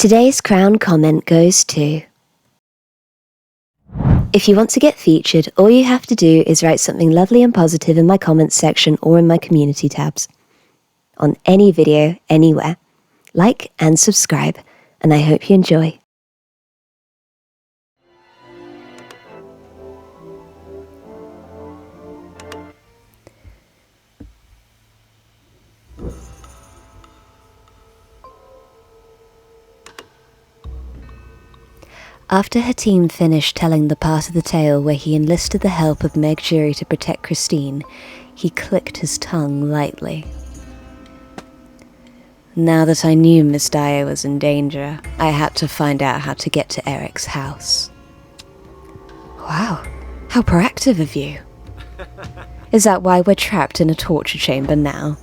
Today's Crown comment goes to... If you want to get featured, all you have to do is write something lovely and positive in my comments section or in my community tabs. On any video, anywhere. Like and subscribe, and I hope you enjoy. After Hatim finished telling the part of the tale where he enlisted the help of Meg Jury to protect Christine, he clicked his tongue lightly. Now that I knew Miss Daae was in danger, I had to find out how to get to Erik's house. Wow, how proactive of you. Is that why we're trapped in a torture chamber now?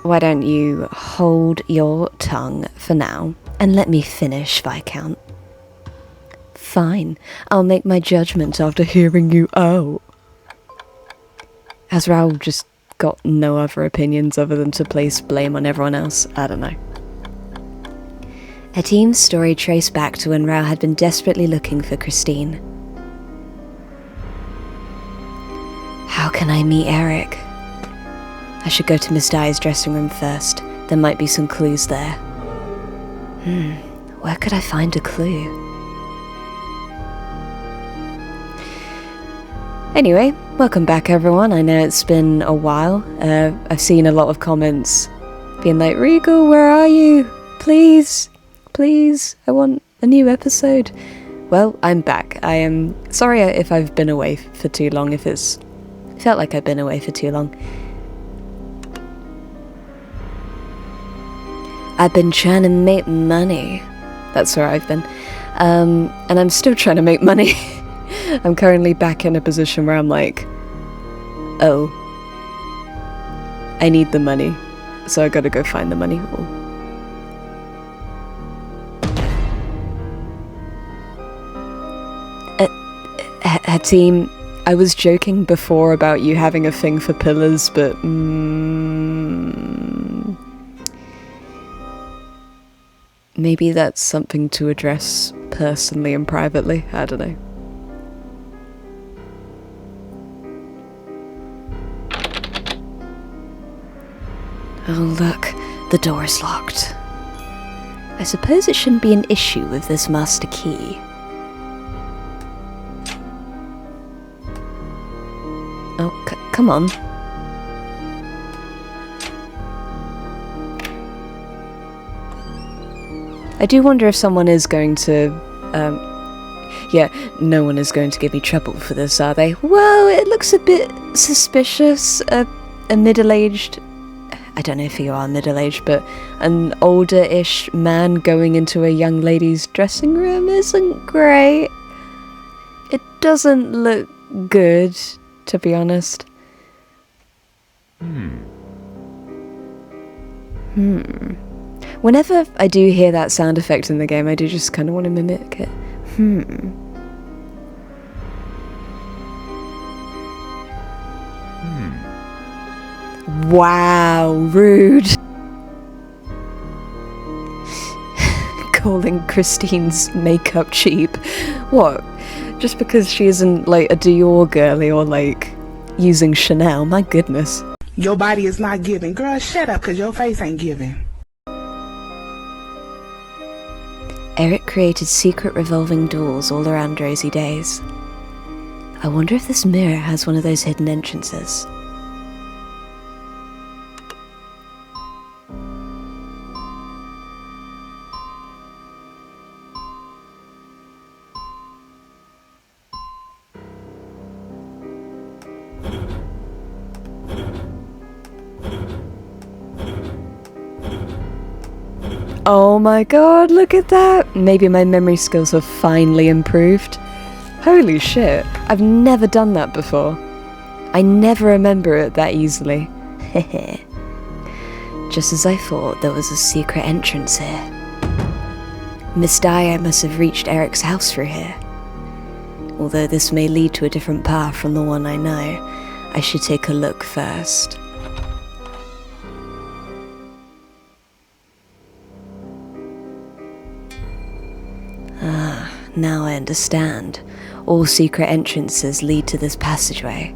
Why don't you hold your tongue for now and let me finish, Viscount? Fine, I'll make my judgment after hearing you out. Has Raoul just got no other opinions other than to place blame on everyone else? I don't know. Hatim's story traced back to when Raoul had been desperately looking for Christine. How can I meet Erik? I should go to Miss Daae's dressing room first. There might be some clues there. Where could I find a clue? Anyway, welcome back everyone. I know it's been a while. I've seen a lot of comments being like, Regal, where are you? Please, I want a new episode. Well, I'm back. I am sorry if I've been away for too long, if it's felt like I've been away for too long. I've been trying to make money. That's where I've been. And I'm still trying to make money. I'm currently back in a position where I'm like, oh, I need the money. So I gotta go find the money. Hatim, I was joking before about you having a thing for pillars, but maybe that's something to address personally and privately. I don't know. Oh look, the door is locked. I suppose it shouldn't be an issue with this master key. Oh, come on. I do wonder if someone is going to, yeah, no one is going to give me trouble for this, are they? Well, it looks a bit suspicious. A middle-aged, I don't know if you are middle-aged, but an older-ish man going into a young lady's dressing room isn't great. It doesn't look good, to be honest. Whenever I do hear that sound effect in the game, I do just kind of want to mimic it. Wow, rude. Calling Christine's makeup cheap. What? Just because she isn't like a Dior girly or like using Chanel? My goodness. Your body is not giving. Girl, shut up, because your face ain't giving. Erik created secret revolving doors all around Rosy Days. I wonder if this mirror has one of those hidden entrances. Oh my god, look at that! Maybe my memory skills have finally improved. Holy shit, I've never done that before. I never remember it that easily. Hehe. Just as I thought, there was a secret entrance here. Miss Daae must have reached Erik's house through here. Although this may lead to a different path from the one I know, I should take a look first. now I understand. All secret entrances lead to this passageway.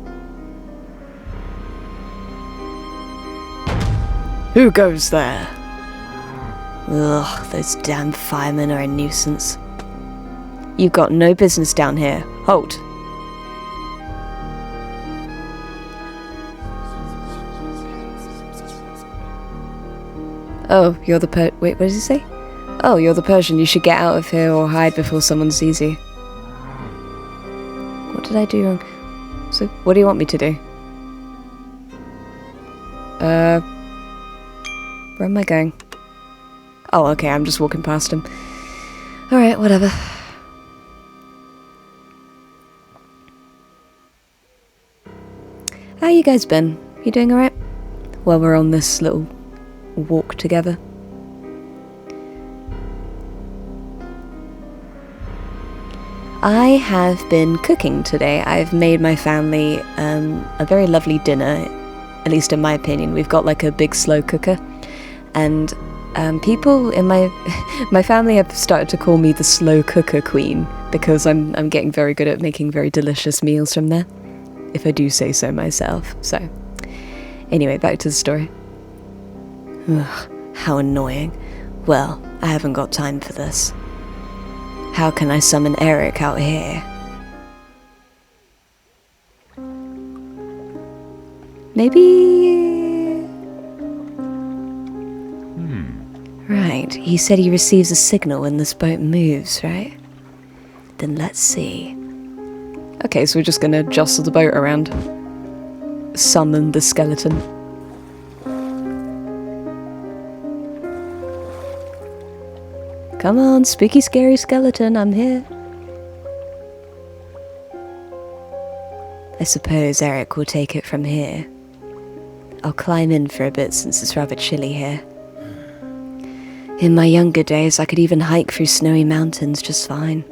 Who goes there? Ugh, those damn firemen are a nuisance. You've got no business down here. Halt! Oh, you're the wait, what does he say? Oh, you're the Persian. You should get out of here or hide before someone sees you. What did I do wrong? So, what do you want me to do? Where am I going? Oh, okay, I'm just walking past him. Alright, whatever. How you guys been? You doing alright? Well, we're on this little walk together. I have been cooking today. I've made my family a very lovely dinner, at least in my opinion. We've got like a big slow cooker, and people in my family have started to call me the slow cooker queen because I'm getting very good at making very delicious meals from there, if I do say so myself. So anyway, back to the story. Ugh, how annoying. Well, I haven't got time for this. How can I summon Erik out here? Maybe... Right, he said he receives a signal when this boat moves, right? Then let's see. Okay, so we're just gonna jostle the boat around. Summon the skeleton. Come on, spooky, scary skeleton, I'm here. I suppose Erik will take it from here. I'll climb in for a bit since it's rather chilly here. In my younger days, I could even hike through snowy mountains just fine.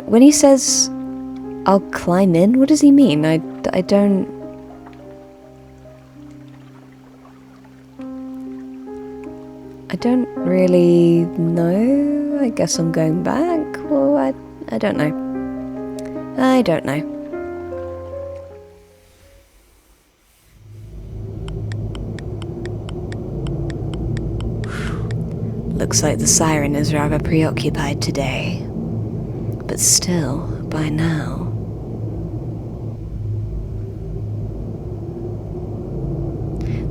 When he says, I'll climb in, what does he mean? I don't... I don't really know. I guess I'm going back. Well, I don't know. I don't know. Looks like the siren is rather preoccupied today. But still, by now...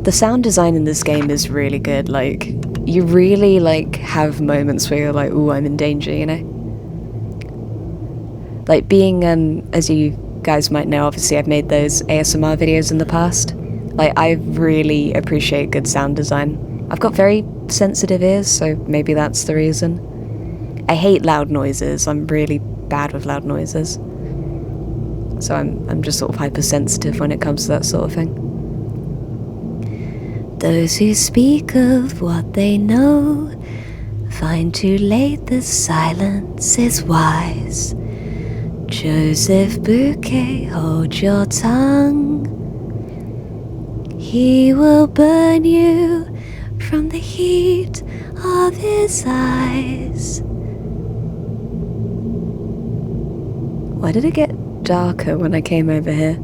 The sound design in this game is really good, like... You really, like, have moments where you're like, ooh, I'm in danger, you know? Like, being, as you guys might know, obviously I've made those ASMR videos in the past. Like, I really appreciate good sound design. I've got very sensitive ears, so maybe that's the reason. I hate loud noises. I'm really bad with loud noises. So I'm just sort of hypersensitive when it comes to that sort of thing. Those who speak of what they know find too late the silence is wise. Joseph Bouquet, hold your tongue. He will burn you from the heat of his eyes. Why did it get darker when I came over here?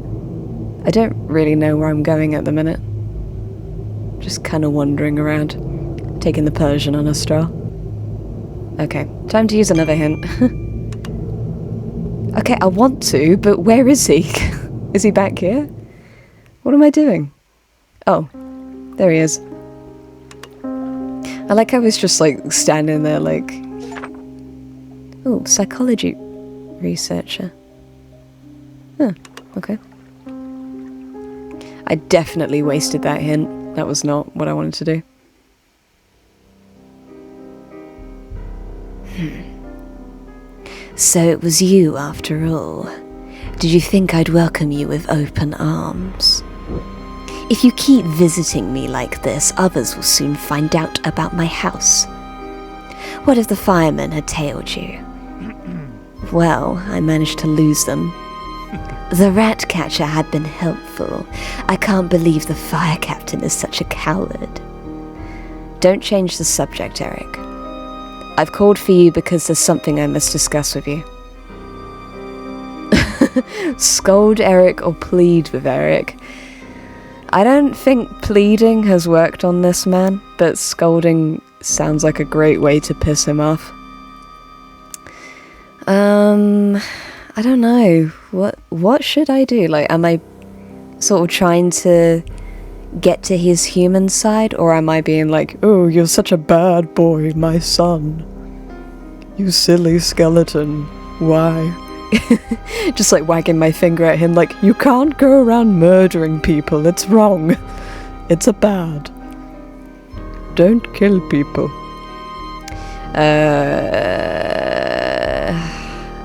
I don't really know where I'm going at the minute. Just kind of wandering around, taking the Persian on a stroll. Okay, time to use another hint. Okay, I want to, but where is he? Is he back here? What am I doing? Oh, there he is. I like how he's just like standing there like... Oh, psychology researcher. Huh, okay. I definitely wasted that hint. That was not what I wanted to do. So it was you after all. Did you think I'd welcome you with open arms? If you keep visiting me like this, others will soon find out about my house. What if the firemen had tailed you? Well, I managed to lose them. The rat catcher had been helpful. I can't believe the fire captain is such a coward. Don't change the subject, Erik. I've called for you because there's something I must discuss with you. Scold Erik or plead with Erik. I don't think pleading has worked on this man, but scolding sounds like a great way to piss him off. I don't know. What should I do? Like, am I sort of trying to get to his human side, or am I being like, oh, you're such a bad boy, my son. You silly skeleton. Why? Just like wagging my finger at him like, you can't go around murdering people, it's wrong. It's a bad. Don't kill people.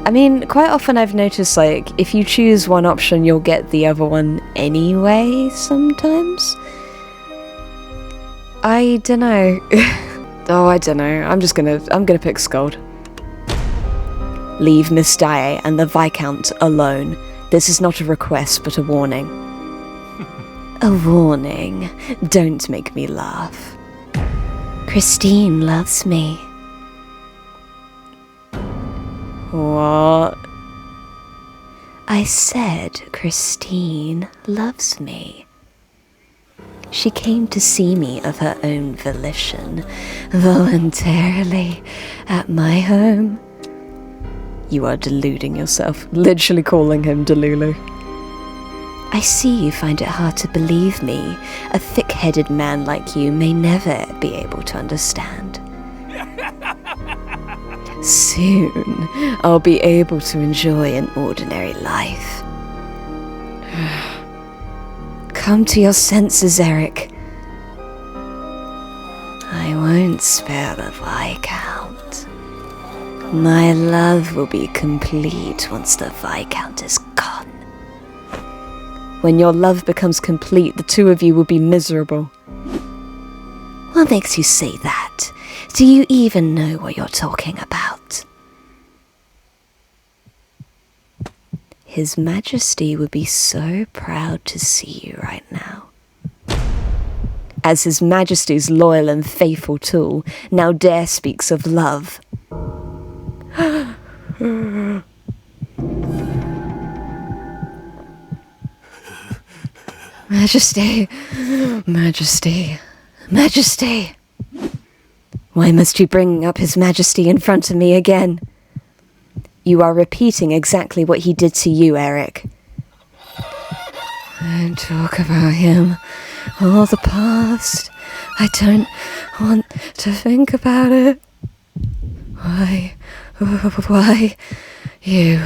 I mean, quite often I've noticed, like, if you choose one option, you'll get the other one anyway, sometimes. I dunno. Oh, I dunno. I'm gonna pick Scold. Leave Miss Daae and the Viscount alone. This is not a request, but a warning. A warning. Don't make me laugh. Christine loves me. What? I said Christine loves me. She came to see me of her own volition, voluntarily, at my home. You are deluding yourself, literally calling him Delulu. I see you find it hard to believe me. A thick-headed man like you may never be able to understand. Soon, I'll be able to enjoy an ordinary life. Come to your senses, Erik. I won't spare the Viscount. My love will be complete once the Viscount is gone. When your love becomes complete, the two of you will be miserable. What makes you say that? Do you even know what you're talking about? His Majesty would be so proud to see you right now. As His Majesty's loyal and faithful tool, now Daae speaks of love. Majesty, Majesty, Majesty. Why must you bring up His Majesty in front of me again? You are repeating exactly what he did to you, Erik. Don't talk about him. All the past. I don't want to think about it. Why you,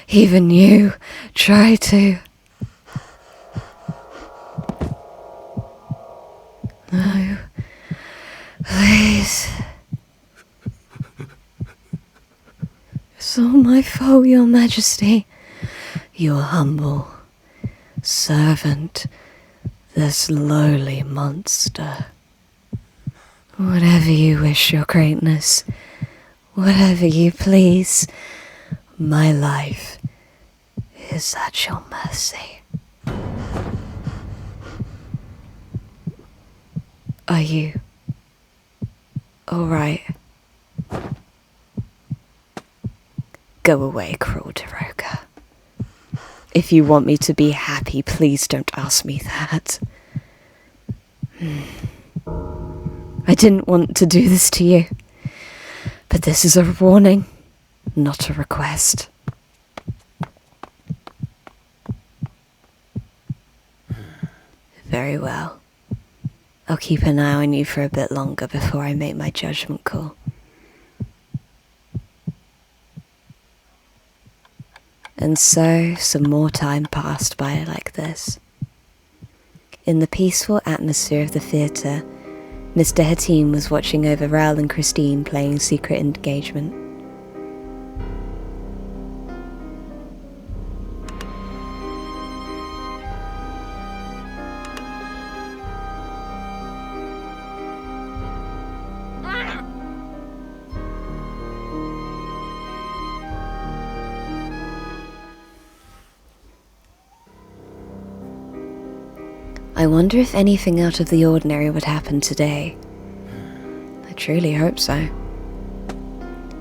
even you, try to... No, please. It's all my fault, Your Majesty. Your humble servant, this lowly monster. Whatever you wish, Your Greatness. Whatever you please. My life is at your mercy. Are you alright? Go away, cruel Daroga. If you want me to be happy, please don't ask me that. I didn't want to do this to you, but this is a warning, not a request. Very well. I'll keep an eye on you for a bit longer before I make my judgment call. And so, some more time passed by like this. In the peaceful atmosphere of the theatre, Mr. Hatim was watching over Raoul and Christine playing Secret Engagement. I wonder if anything out of the ordinary would happen today. I truly hope so.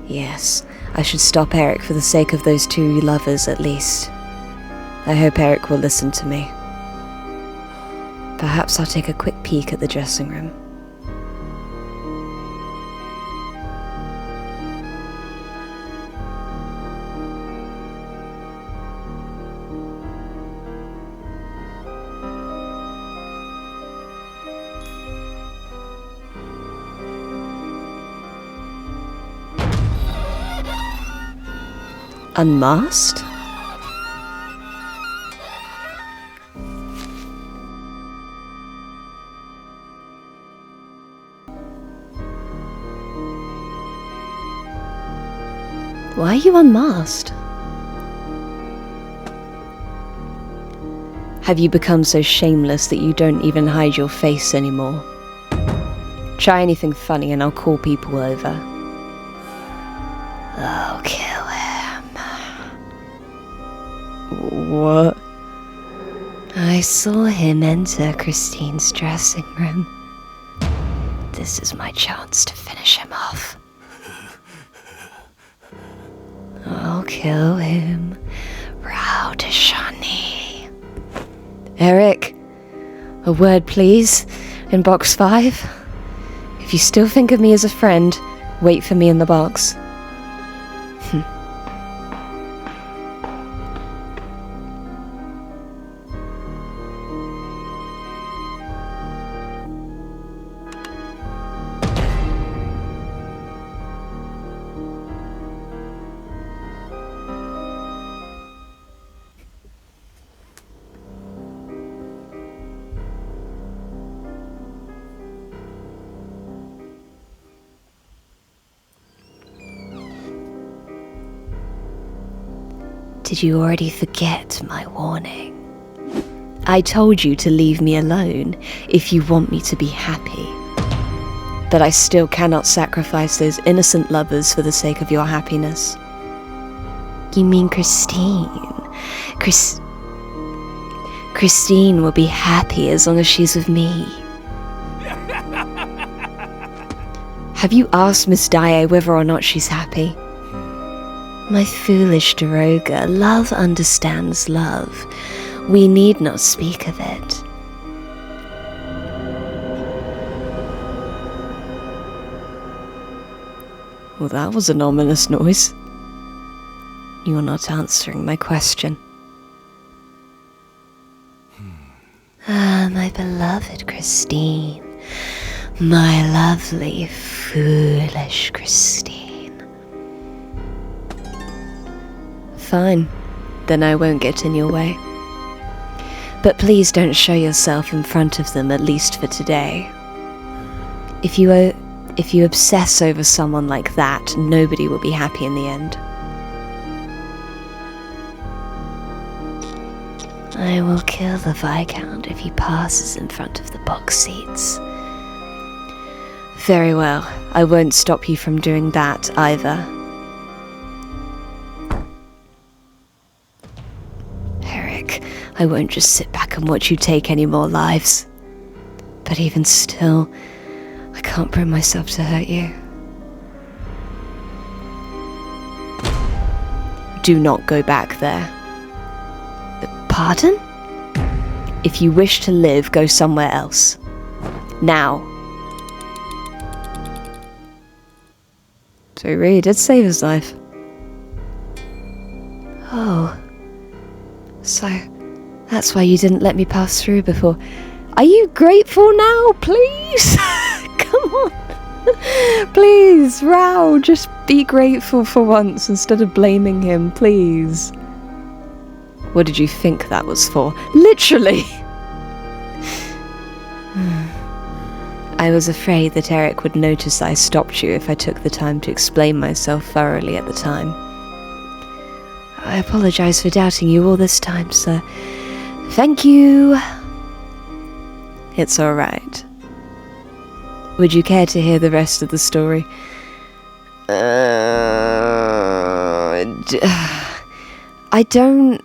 Yes, I should stop Erik for the sake of those two lovers at least. I hope Erik will listen to me. Perhaps I'll take a quick peek at the dressing room. Unmasked? Why are you unmasked? Have you become so shameless that you don't even hide your face anymore? Try anything funny and I'll call people over. I'll kill him. What? I saw him enter Christine's dressing room. This is my chance to finish him off. I'll kill him. Raoul De Chagney. Erik, a word please, in box 5. If you still think of me as a friend, wait for me in the box. Did you already forget my warning? I told you to leave me alone if you want me to be happy. But I still cannot sacrifice those innocent lovers for the sake of your happiness. You mean Christine? Christine will be happy as long as she's with me. Have you asked Miss Daae whether or not she's happy? My foolish Daroga, love understands love. We need not speak of it. Well, that was an ominous noise. You're not answering my question. Ah, my beloved Christine. My lovely, foolish Christine. Fine, then I won't get in your way. But please don't show yourself in front of them, at least for today. If you obsess over someone like that, nobody will be happy in the end. I will kill the Viscount if he passes in front of the box seats. Very well, I won't stop you from doing that either. I won't just sit back and watch you take any more lives. But even still, I can't bring myself to hurt you. Do not go back there. Pardon? If you wish to live, go somewhere else. Now. So he really did save his life. Oh. So... that's why you didn't let me pass through before. Are you grateful now, please? Come on. Please, Raoul, just be grateful for once instead of blaming him, please. What did you think that was for? Literally! I was afraid that Erik would notice I stopped you if I took the time to explain myself thoroughly at the time. I apologize for doubting you all this time, sir. Thank you. It's all right. Would you care to hear the rest of the story? I don't...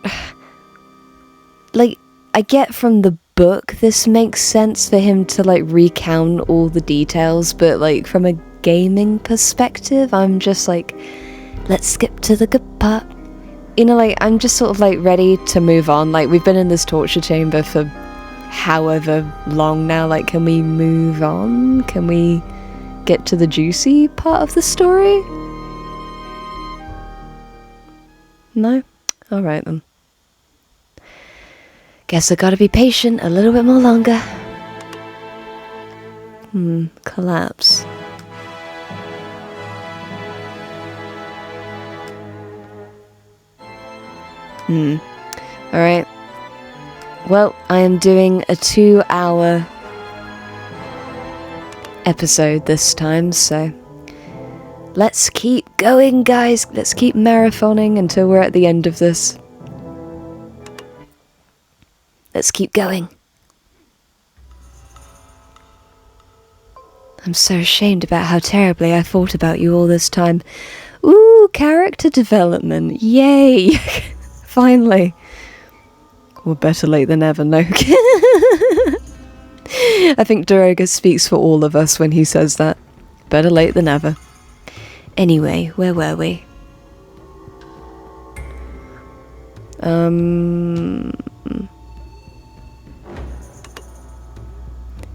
like, I get from the book, this makes sense for him to like recount all the details, but like from a gaming perspective, I'm just like, let's skip to the good part. You know, like, I'm just sort of like ready to move on. Like, we've been in this torture chamber for however long now. Like, can we move on? Can we get to the juicy part of the story? No? Alright then. Guess I gotta be patient a little bit more longer. Collapse. Alright. Well, I am doing a 2-hour episode this time, so let's keep going, guys. Let's keep marathoning until we're at the end of this. Let's keep going. I'm so ashamed about how terribly I thought about you all this time. Ooh, character development. Yay! Finally. Well, better late than never, no. I think Daae speaks for all of us when he says that. Better late than never. Anyway, where were we?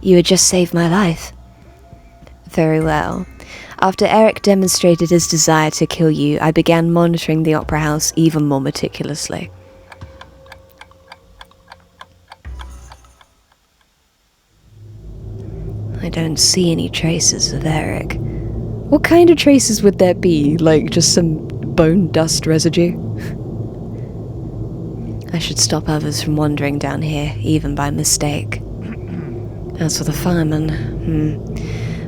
You had just saved my life. Very well. After Erik demonstrated his desire to kill you, I began monitoring the opera house even more meticulously. I don't see any traces of Erik. What kind of traces would there be? Like, just some bone dust residue? I should stop others from wandering down here, even by mistake. As for the firemen,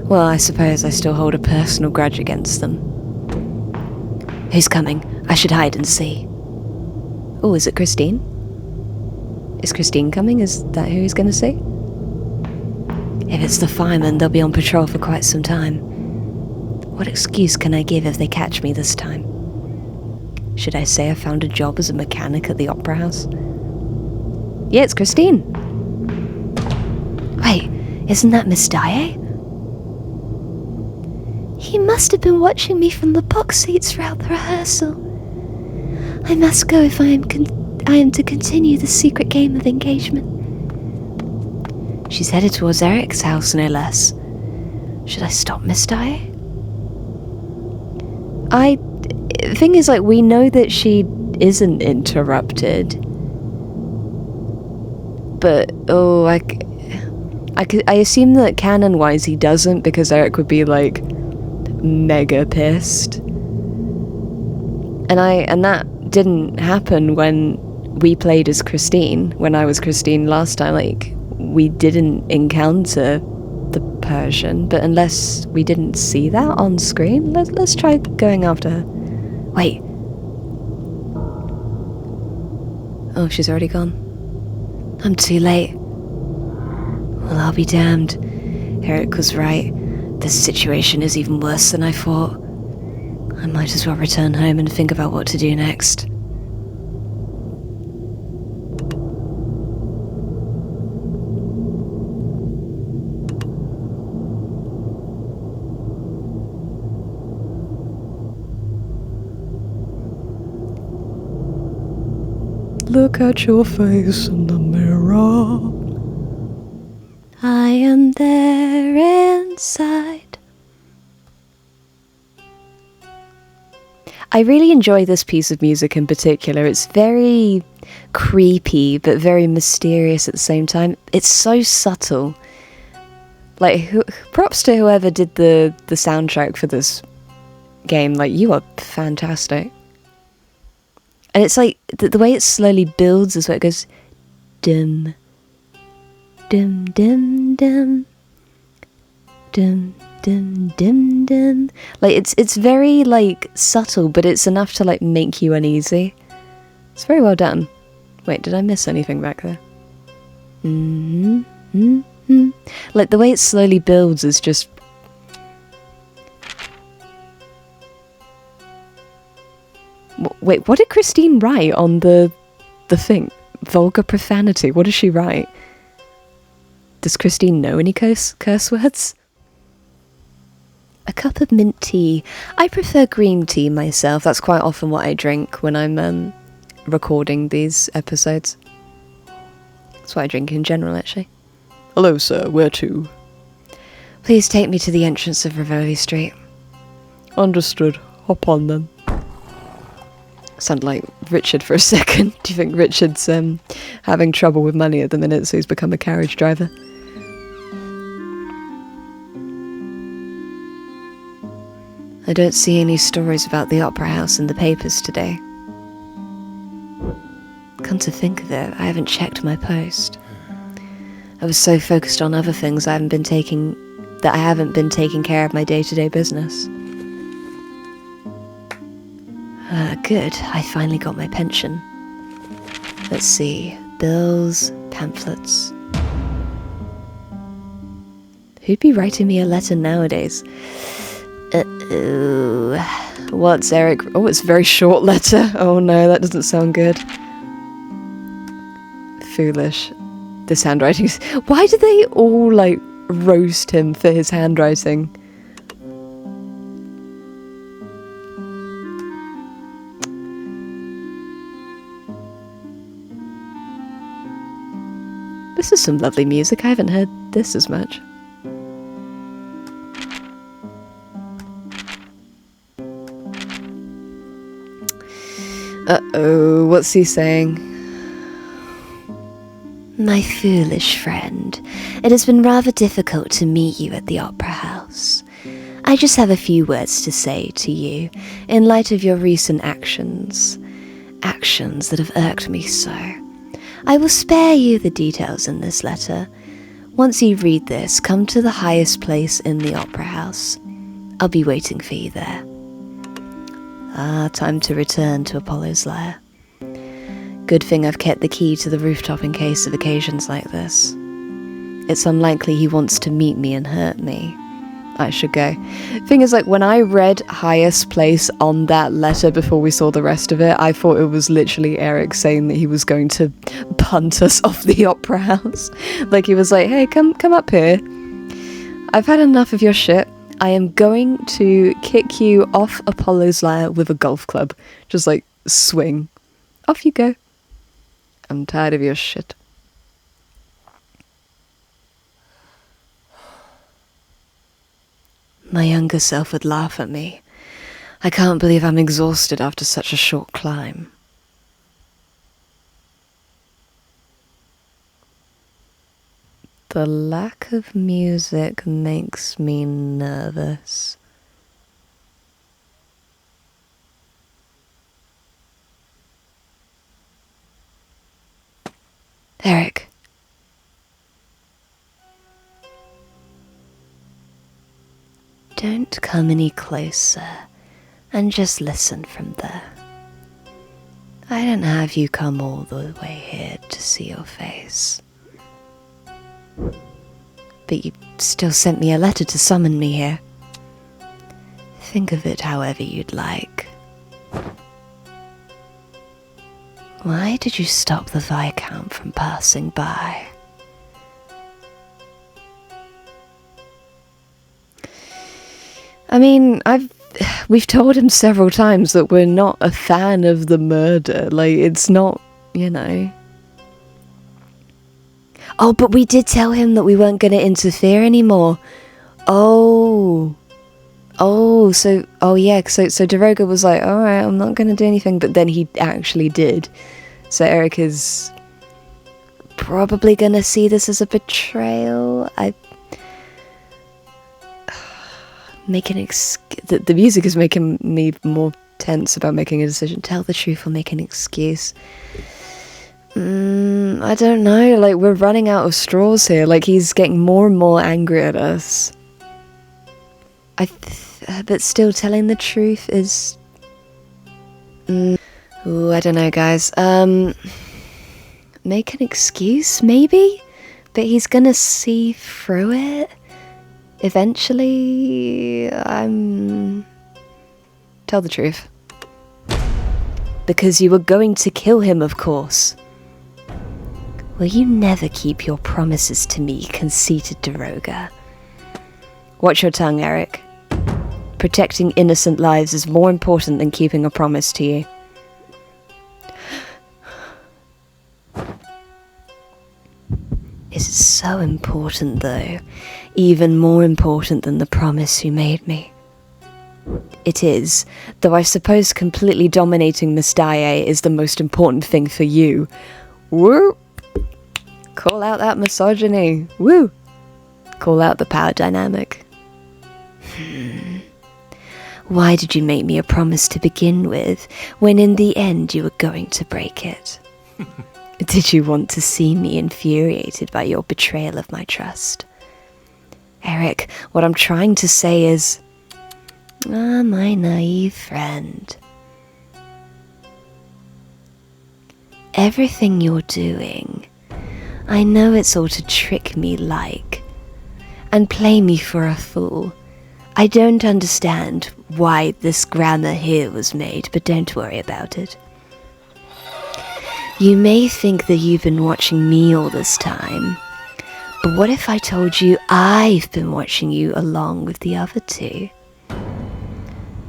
well, I suppose I still hold a personal grudge against them. Who's coming? I should hide and see. Oh, is it Christine? Is Christine coming? Is that who he's gonna see? If it's the firemen, they'll be on patrol for quite some time. What excuse can I give if they catch me this time? Should I say I found a job as a mechanic at the opera house? Yeah, it's Christine. Wait, isn't that Miss Daae? He must have been watching me from the box seats throughout the rehearsal. I must go if I am to continue the secret game of engagement. She's headed towards Erik's house, no less. Should I stop Miss Daae? The thing is, like, we know that she isn't interrupted. But, I assume that canon-wise he doesn't, because Erik would be, like, mega pissed. And that didn't happen when we played as Christine, when I was Christine last time. Like, we didn't encounter the Persian, but unless we didn't see that on screen, let's try going after her. Wait. Oh, she's already gone. I'm too late. Well, I'll be damned. Erik was right. This situation is even worse than I thought. I might as well return home and think about what to do next. Look at your face in the mirror. I am there inside. I really enjoy this piece of music in particular. It's very creepy, but very mysterious at the same time. It's so subtle. Like, props to whoever did the soundtrack for this game. Like, you are fantastic. And it's like, the way it slowly builds is where it goes, dim, dim, dim, dim, dim, dim, dim, dim. Like, it's very, like, subtle, but it's enough to, like, make you uneasy. It's very well done. Wait, did I miss anything back there? Like, the way it slowly builds is just... Wait, what did Christine write on the thing? Vulgar profanity. What does she write? Does Christine know any curse words? A cup of mint tea. I prefer green tea myself. That's quite often what I drink when I'm recording these episodes. That's what I drink in general, actually. Hello, sir. Where to? Please take me to the entrance of Rivoli Street. Understood. Hop on then. Sound like Richard for a second. Do you think Richard's having trouble with money at the minute, so he's become a carriage driver? I don't see any stories about the Opera House in the papers today. Come to think of it, I haven't checked my post. I was so focused on other things I haven't been taking care of my day-to-day business. Good, I finally got my pension. Let's see, bills, pamphlets. Who'd be writing me a letter nowadays? What's Erik? Oh, it's a very short letter. Oh no, that doesn't sound good. Foolish. This handwriting. Why do they all, like, roast him for his handwriting? This is some lovely music. I haven't heard this as much. Uh-oh, what's he saying? My foolish friend, it has been rather difficult to meet you at the Opera House. I just have a few words to say to you in light of your recent actions that have irked me so. I will spare you the details in this letter. Once you read this, come to the highest place in the Opera House. I'll be waiting for you there. Time to return to Apollo's lair. Good thing I've kept the key to the rooftop in case of occasions like this. It's unlikely he wants to meet me and hurt me. I should go. Thing is, like, when I read highest place on that letter before we saw the rest of it, I thought it was literally Erik saying that he was going to punt us off the Opera House. Like, he was like, hey, come up here. I've had enough of your shit. I am going to kick you off Apollo's lair with a golf club. Just, like, swing. Off you go. I'm tired of your shit. My younger self would laugh at me. I can't believe I'm exhausted after such a short climb. The lack of music makes me nervous. Erik. Don't come any closer, and just listen from there. I didn't have you come all the way here to see your face. But you still sent me a letter to summon me here. Think of it however you'd like. Why did you stop the Viscount from passing by? I mean, we've told him several times that we're not a fan of the murder. Like, it's not, you know. Oh, but we did tell him that we weren't going to interfere anymore. So Daroga was like, alright, I'm not going to do anything, but then he actually did. So Erik is probably going to see this as a betrayal. The music is making me more tense about making a decision. Tell the truth or make an excuse. I don't know, like, we're running out of straws here. Like, he's getting more and more angry at us. But still, telling the truth is... Ooh, I don't know, guys. Make an excuse, maybe? But he's gonna see through it? Eventually, Tell the truth. Because you were going to kill him, of course. Will you never keep your promises to me, conceited Daroga? Watch your tongue, Erik. Protecting innocent lives is more important than keeping a promise to you. It is so important, though. Even more important than the promise you made me. It is, though I suppose completely dominating Miss Daae is the most important thing for you. Woo! Call out that misogyny. Woo! Call out the power dynamic. Why did you make me a promise to begin with, when in the end you were going to break it? Did you want to see me infuriated by your betrayal of my trust? Erik, what I'm trying to say is... my naive friend. Everything you're doing, I know it's all to trick me and play me for a fool. I don't understand why this grammar here was made, but don't worry about it. You may think that you've been watching me all this time, but what if I told you I've been watching you along with the other two?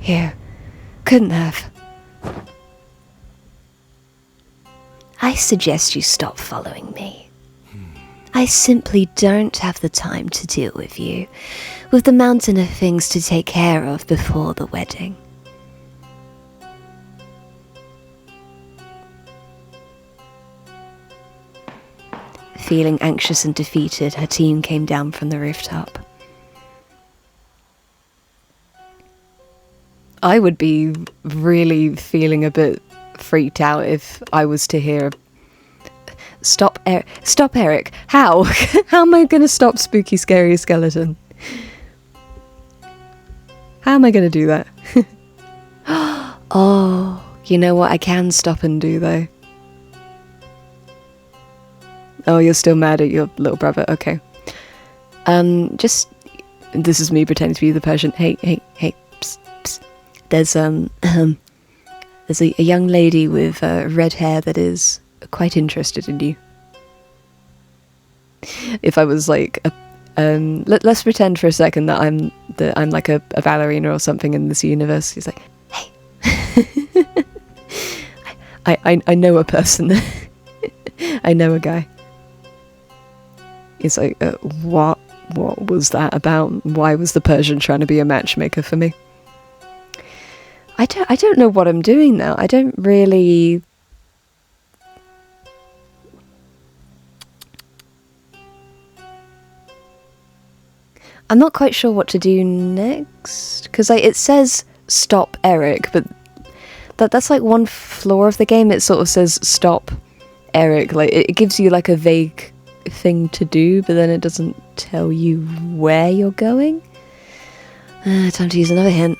Here, couldn't have. I suggest you stop following me. I simply don't have the time to deal with you, with the mountain of things to take care of before the wedding. Feeling anxious and defeated, her team came down from the rooftop. I would be really feeling a bit freaked out if I was to hear... Stop, Erik. How? How am I going to stop spooky, scary skeleton? How am I going to do that? Oh, you know what I can stop and do, though? Oh, you're still mad at your little brother. Okay. This is me pretending to be the Persian. Hey. Psst, psst. There's a young lady with red hair that is quite interested in you. If I was like let's pretend for a second that I'm like a ballerina or something in this universe. He's like, hey. I know a person. I know a guy. It's like, what was that about? Why was the Persian trying to be a matchmaker for me? I don't know what I'm doing now. I don't really... I'm not quite sure what to do next, because it says stop Erik, but that's like one floor of the game. It sort of says stop Erik. Like it gives you like a vague thing to do, but then it doesn't tell you where you're going. Time to use another hint.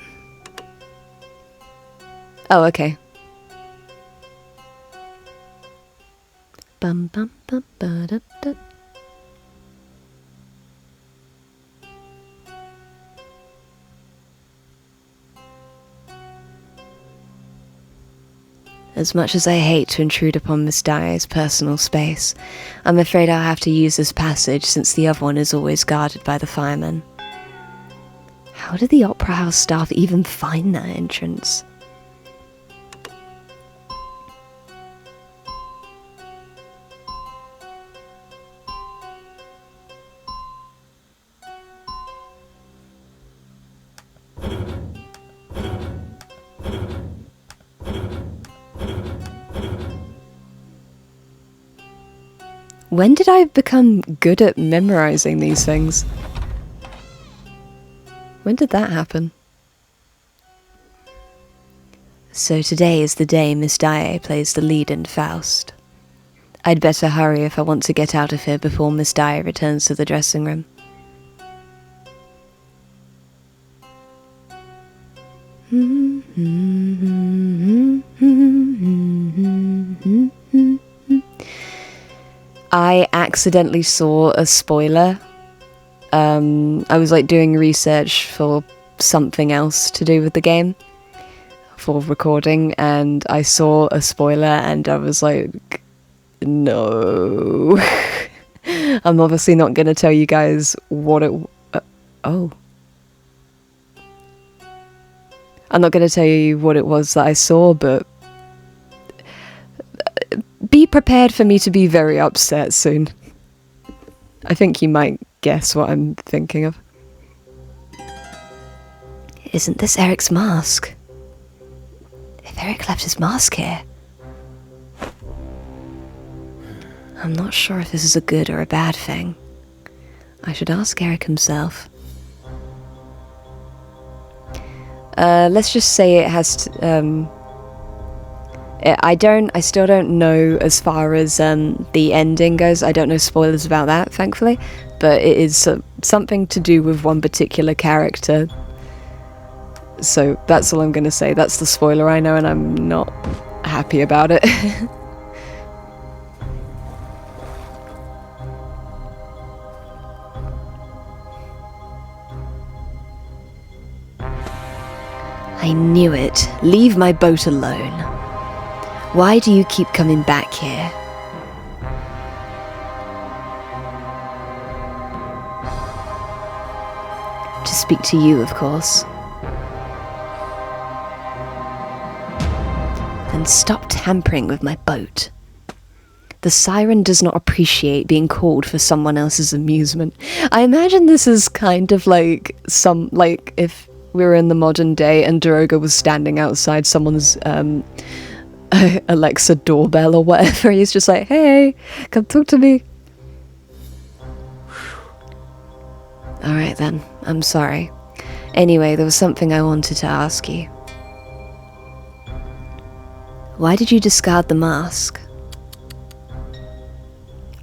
Oh, okay. Bum bum bum ba da da. As much as I hate to intrude upon Miss Daae's personal space, I'm afraid I'll have to use this passage since the other one is always guarded by the firemen. How did the Opera House staff even find that entrance? When did I become good at memorizing these things? When did that happen? So today is the day Miss Daae plays the lead in Faust. I'd better hurry if I want to get out of here before Miss Daae returns to the dressing room. I accidentally saw a spoiler. I was like doing research for something else to do with the game for recording, and I saw a spoiler and I was like, No. I'm obviously not going to tell you guys what it... oh. I'm not going to tell you what it was that I saw, but... be prepared for me to be very upset soon. I think you might guess what I'm thinking of. Isn't this Erik's mask? If Erik left his mask here... I'm not sure if this is a good or a bad thing. I should ask Erik himself. Let's just say it has to, I still don't know as far as the ending goes. I don't know spoilers about that, thankfully. But it is something to do with one particular character. So that's all I'm going to say. That's the spoiler I know, and I'm not happy about it. I knew it. Leave my boat alone. Why do you keep coming back here? To speak to you, of course. Then stop tampering with my boat. The siren does not appreciate being called for someone else's amusement. I imagine this is kind of like if we were in the modern day and Droga was standing outside someone's Alexa doorbell or whatever. He's just like, hey, come talk to me. Alright then, I'm sorry. Anyway, there was something I wanted to ask you. Why did you discard the mask?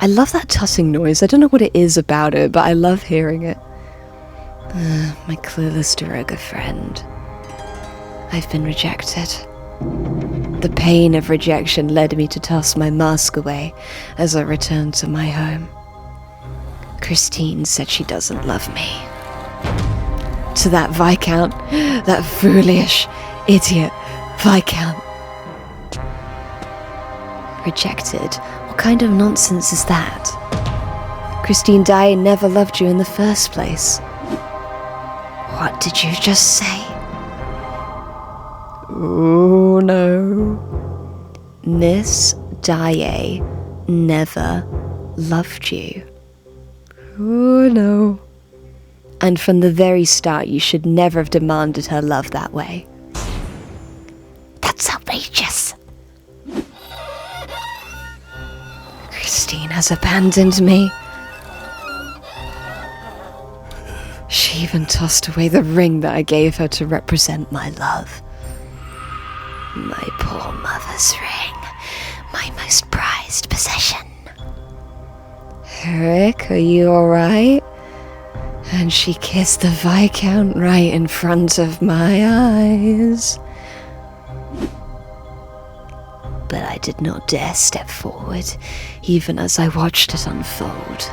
I love that tutting noise. I don't know what it is about it, but I love hearing it. My clueless Droga friend. I've been rejected. The pain of rejection led me to toss my mask away as I returned to my home. Christine said she doesn't love me. To that Viscount, that foolish, idiot Viscount. Rejected? What kind of nonsense is that? Christine Daae never loved you in the first place. What did you just say? Oh no. Miss Daae never loved you. Oh no. And from the very start, you should never have demanded her love that way. That's outrageous. Christine has abandoned me. She even tossed away the ring that I gave her to represent my love. My poor mother's ring, my most prized possession. Erik, are you alright? And she kissed the Viscount right in front of my eyes. But I did not dare step forward, even as I watched it unfold.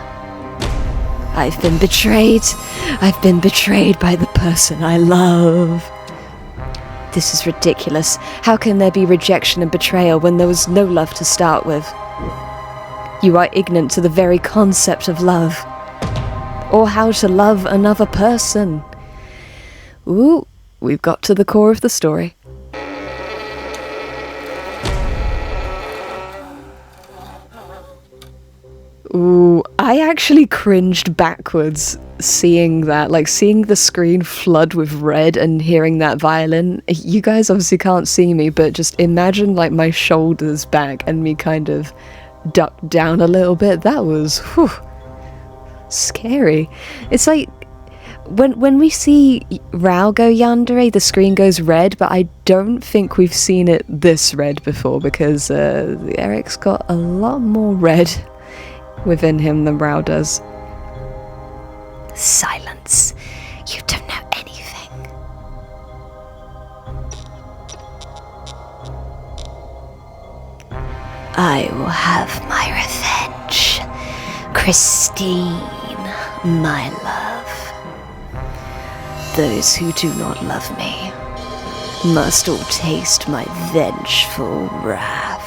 I've been betrayed. I've been betrayed by the person I love. This is ridiculous. How can there be rejection and betrayal when there was no love to start with? You are ignorant to the very concept of love. Or how to love another person. Ooh, we've got to the core of the story. Ooh, I actually cringed backwards seeing that, like seeing the screen flood with red and hearing that violin. You guys obviously can't see me, but just imagine like my shoulders back and me kind of ducked down a little bit. That was scary. It's like when we see Raoul go yandere, the screen goes red, but I don't think we've seen it this red before because Erik's got a lot more red within him than Raoul does. Silence. You don't know anything. I will have my revenge. Christine, my love. Those who do not love me must all taste my vengeful wrath.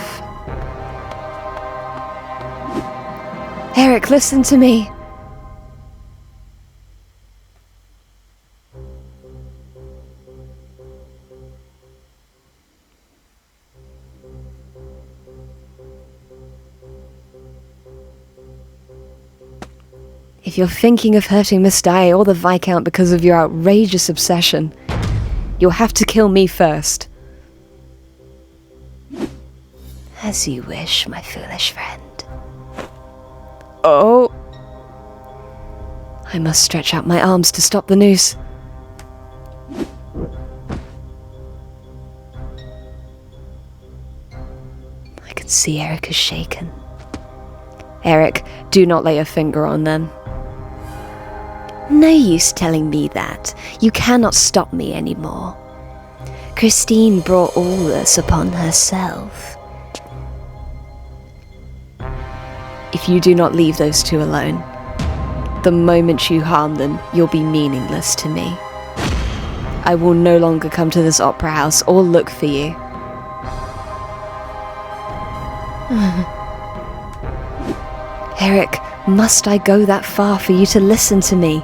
Erik, listen to me. If you're thinking of hurting Miss Daae or the Viscount because of your outrageous obsession, you'll have to kill me first. As you wish, my foolish friend. Oh. I must stretch out my arms to stop the noose. I can see Erik is shaken. Erik, do not lay a finger on them. No use telling me that. You cannot stop me anymore. Christine brought all this upon herself. If you do not leave those two alone, the moment you harm them, you'll be meaningless to me. I will no longer come to this opera house or look for you. Erik, must I go that far for you to listen to me?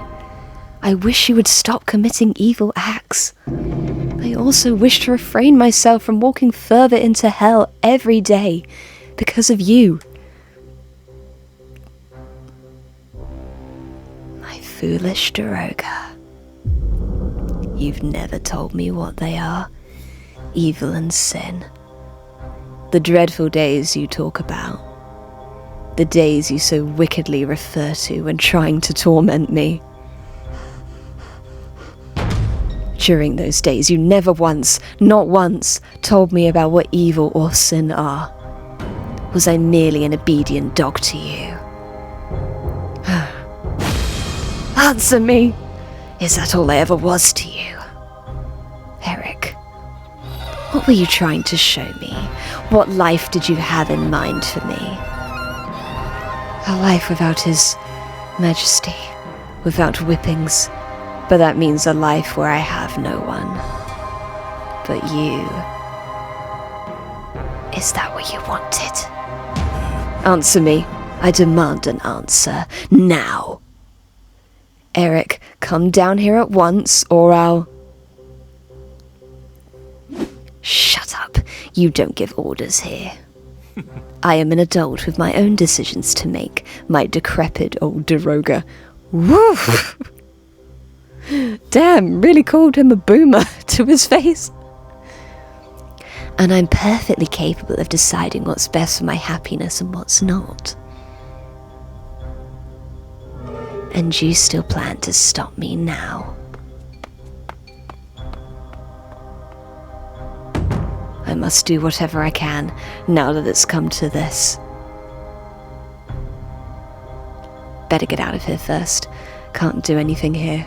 I wish you would stop committing evil acts. I also wish to refrain myself from walking further into hell every day because of you. My foolish Daroga. You've never told me what they are. Evil and sin. The dreadful days you talk about. The days you so wickedly refer to when trying to torment me. During those days, you never once, not once, told me about what evil or sin are. Was I merely an obedient dog to you? Answer me! Is that all I ever was to you? Erik, what were you trying to show me? What life did you have in mind for me? A life without His Majesty, without whippings. But that means a life where I have no one. But you. Is that what you wanted? Answer me. I demand an answer. Now. Erik, come down here at once, or I'll... Shut up. You don't give orders here. I am an adult with my own decisions to make, my decrepit old Daroga. Woof! Damn, really called him a boomer to his face. And I'm perfectly capable of deciding what's best for my happiness and what's not. And you still plan to stop me now? I must do whatever I can, now that it's come to this. Better get out of here first. Can't do anything here.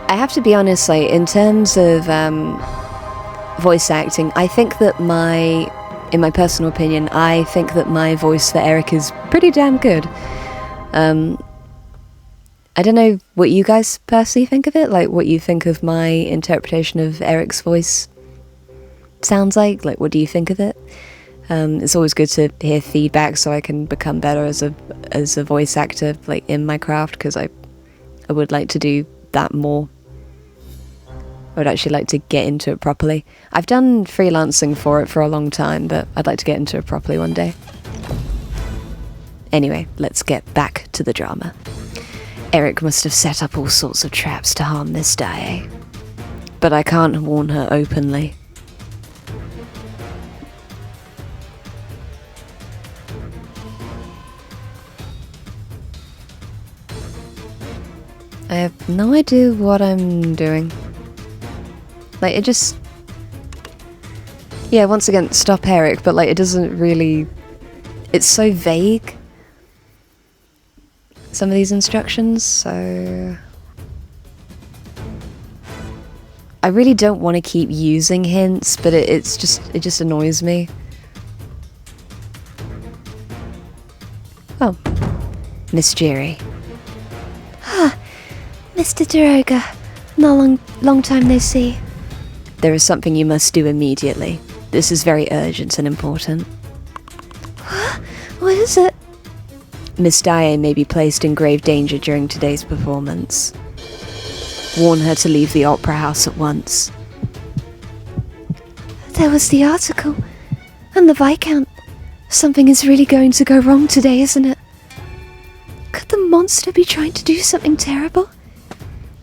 I have to be honest, like, in terms of voice acting, I think that in my personal opinion, I think that my voice for Erik is pretty damn good. I don't know what you guys personally think of it, like what you think of my interpretation of Erik's voice sounds like what do you think of it? It's always good to hear feedback so I can become better as a voice actor, like, in my craft, because I would like to do that more. I would actually like to get into it properly. I've done freelancing for it for a long time, but I'd like to get into it properly one day. Anyway, let's get back to the drama. Erik must have set up all sorts of traps to harm Miss Daae, but I can't warn her openly. I have no idea what I'm doing. Like, it just... Yeah, once again, stop Erik, but, like, it doesn't really... It's so vague, some of these instructions, so... I really don't want to keep using hints, but it just annoys me. Oh. Miss Jiri. Mr. Daroga, long time no see. There is something you must do immediately. This is very urgent and important. What is it? Miss Daae may be placed in grave danger during today's performance. Warn her to leave the opera house at once. There was the article. And the Viscount. Something is really going to go wrong today, isn't it? Could the monster be trying to do something terrible?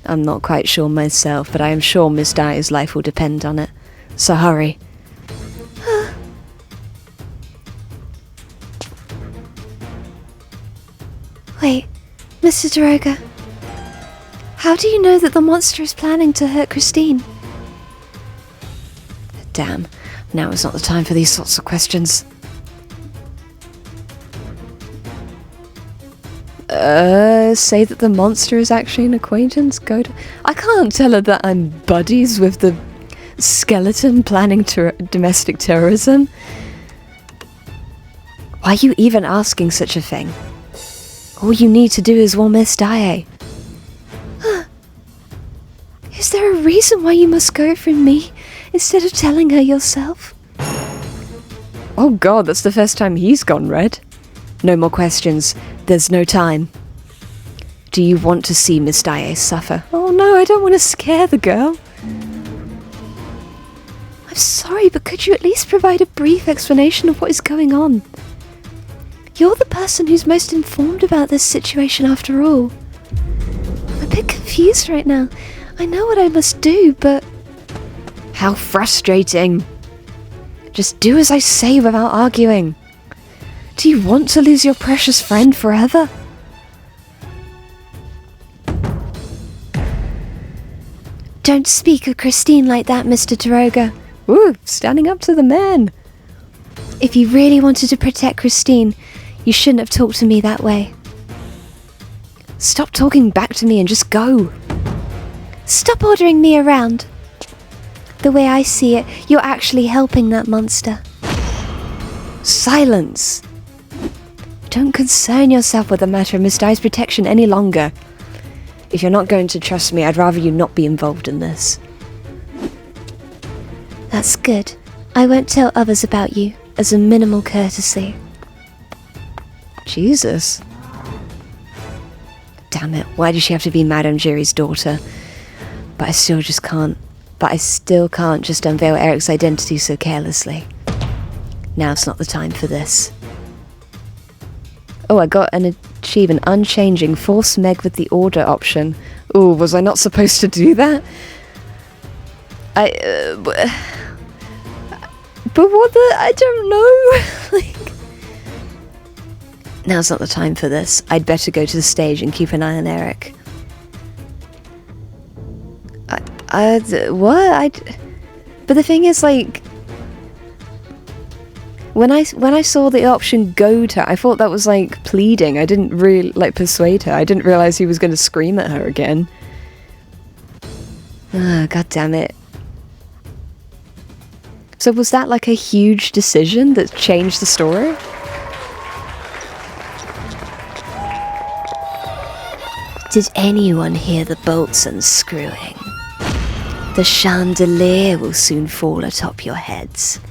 I'm not quite sure myself, but I am sure Miss Daae's life will depend on it. So hurry. Wait, Mr. Daroga. How do you know that the monster is planning to hurt Christine? Damn, now is not the time for these sorts of questions. Say that the monster is actually an acquaintance? I can't tell her that I'm buddies with the skeleton planning domestic terrorism. Why are you even asking such a thing? All you need to do is warn Miss Daae. Is there a reason why you must go through me instead of telling her yourself? Oh god, that's the first time he's gone red. No more questions. There's no time. Do you want to see Miss Daae suffer? Oh no, I don't want to scare the girl. I'm sorry, but could you at least provide a brief explanation of what is going on? You're the person who's most informed about this situation after all. I'm a bit confused right now. I know what I must do, but... How frustrating. Just do as I say without arguing. Do you want to lose your precious friend forever? Don't speak of Christine like that, Mr. Daroga. Ooh, standing up to the man. If you really wanted to protect Christine, you shouldn't have talked to me that way. Stop talking back to me and just go. Stop ordering me around. The way I see it, you're actually helping that monster. Silence. Don't concern yourself with the matter of Miss Daae's protection any longer. If you're not going to trust me, I'd rather you not be involved in this. That's good. I won't tell others about you, as a minimal courtesy. Jesus. Damn it, why does she have to be Madame Giry's daughter? But I still can't just unveil Erik's identity so carelessly. Now's not the time for this. Oh, I got an achieve an unchanging force meg with the order option. Ooh, was I not supposed to do that? But what the... I don't know. Like... Now's not the time for this. I'd better go to the stage and keep an eye on Erik. What? But the thing is, like... When I saw the option goad her, I thought that was like pleading. I didn't really like persuade her. I didn't realize he was going to scream at her again. Ah, god damn it. So was that like a huge decision that changed the story? Did anyone hear the bolts unscrewing? The chandelier will soon fall atop your heads.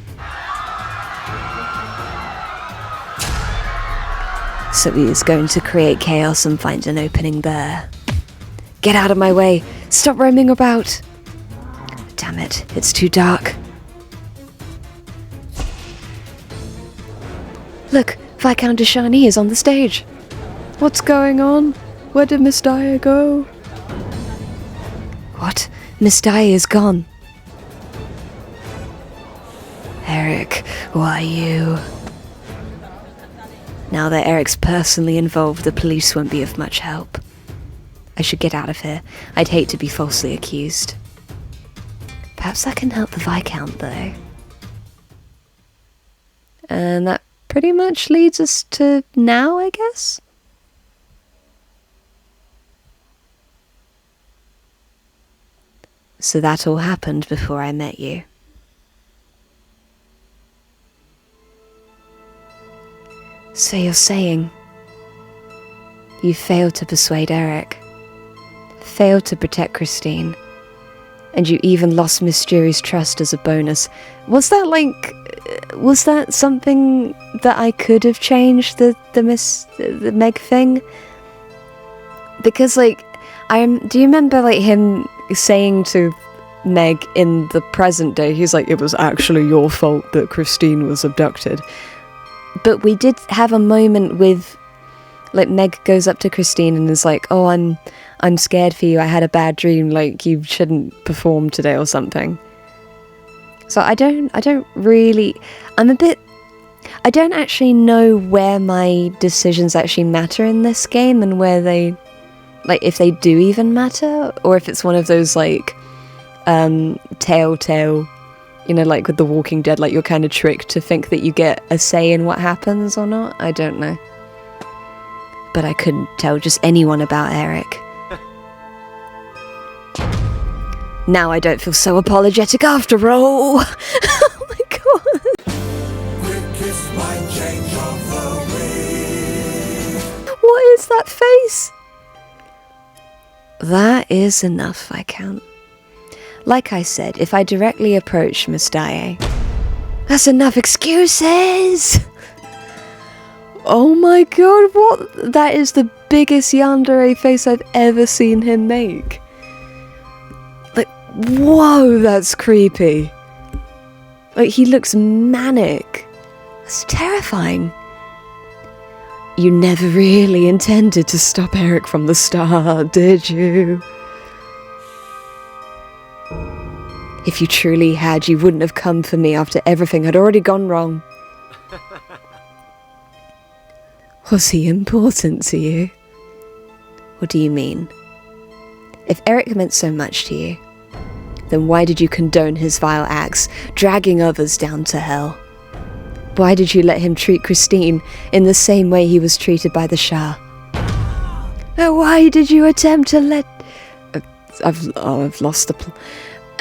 So he is going to create chaos and find an opening there. Get out of my way! Stop roaming about! Damn it, it's too dark. Look, Viscount De Chagney is on the stage. What's going on? Where did Miss Daae go? What? Miss Daae is gone. Erik, why you? Now that Erik's personally involved, the police won't be of much help. I should get out of here. I'd hate to be falsely accused. Perhaps I can help the Viscount, though. And that pretty much leads us to now, I guess? So that all happened before I met you. So you're saying you failed to persuade Erik? failed to protect Christine. And you even lost Mysterio's trust as a bonus. Was that something that I could have changed, the Meg thing? Because, like, do you remember, like, him saying to Meg in the present day, he's like, it was actually your fault that Christine was abducted. But we did have a moment with, like, Meg goes up to Christine and is like, oh, I'm scared for you, I had a bad dream, like, you shouldn't perform today or something. So I don't actually know where my decisions actually matter in this game, and where they, like, if they do even matter, or if it's one of those, like, telltale, you know, like with The Walking Dead, like you're kind of tricked to think that you get a say in what happens or not. I don't know. But I couldn't tell just anyone about Erik. Now I don't feel so apologetic after all. Oh my god. What is that face? That is enough, I count. Like I said, if I directly approach Miss Daae, that's enough excuses! Oh my god, what? That is the biggest yandere face I've ever seen him make. Like, whoa, that's creepy. Like, he looks manic. That's terrifying. You never really intended to stop Erik from the start, did you? If you truly had, you wouldn't have come for me after everything had already gone wrong. Was he important to you? What do you mean? If Erik meant so much to you, then why did you condone his vile acts, dragging others down to hell? Why did you let him treat Christine in the same way he was treated by the Shah? And why did you attempt to let... I've lost the...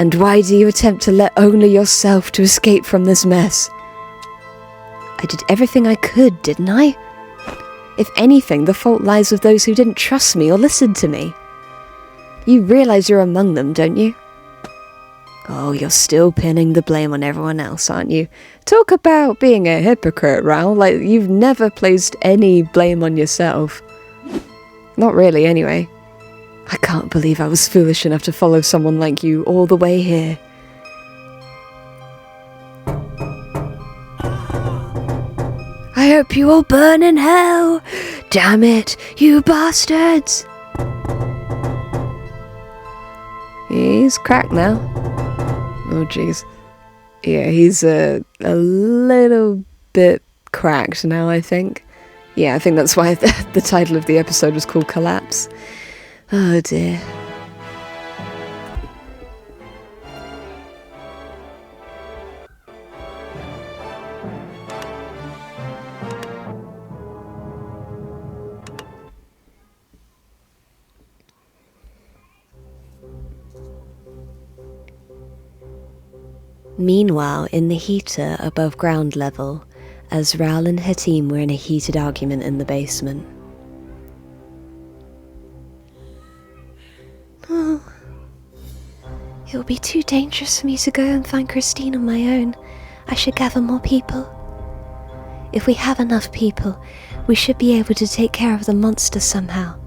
And why do you attempt to let only yourself to escape from this mess? I did everything I could, didn't I? If anything, the fault lies with those who didn't trust me or listen to me. You realize you're among them, don't you? Oh, you're still pinning the blame on everyone else, aren't you? Talk about being a hypocrite, Raoul. Like, you've never placed any blame on yourself. Not really, anyway. I can't believe I was foolish enough to follow someone like you all the way here. I hope you all burn in hell! Damn it, you bastards! He's cracked now. Oh jeez. Yeah, he's a little bit cracked now, I think. Yeah, I think that's why the title of the episode was called Collapse. Oh dear. Meanwhile, in the heater above ground level, as Raoul and her team were in a heated argument in the basement. Oh, it will be too dangerous for me to go and find Christine on my own. I should gather more people. If we have enough people, we should be able to take care of the monster somehow.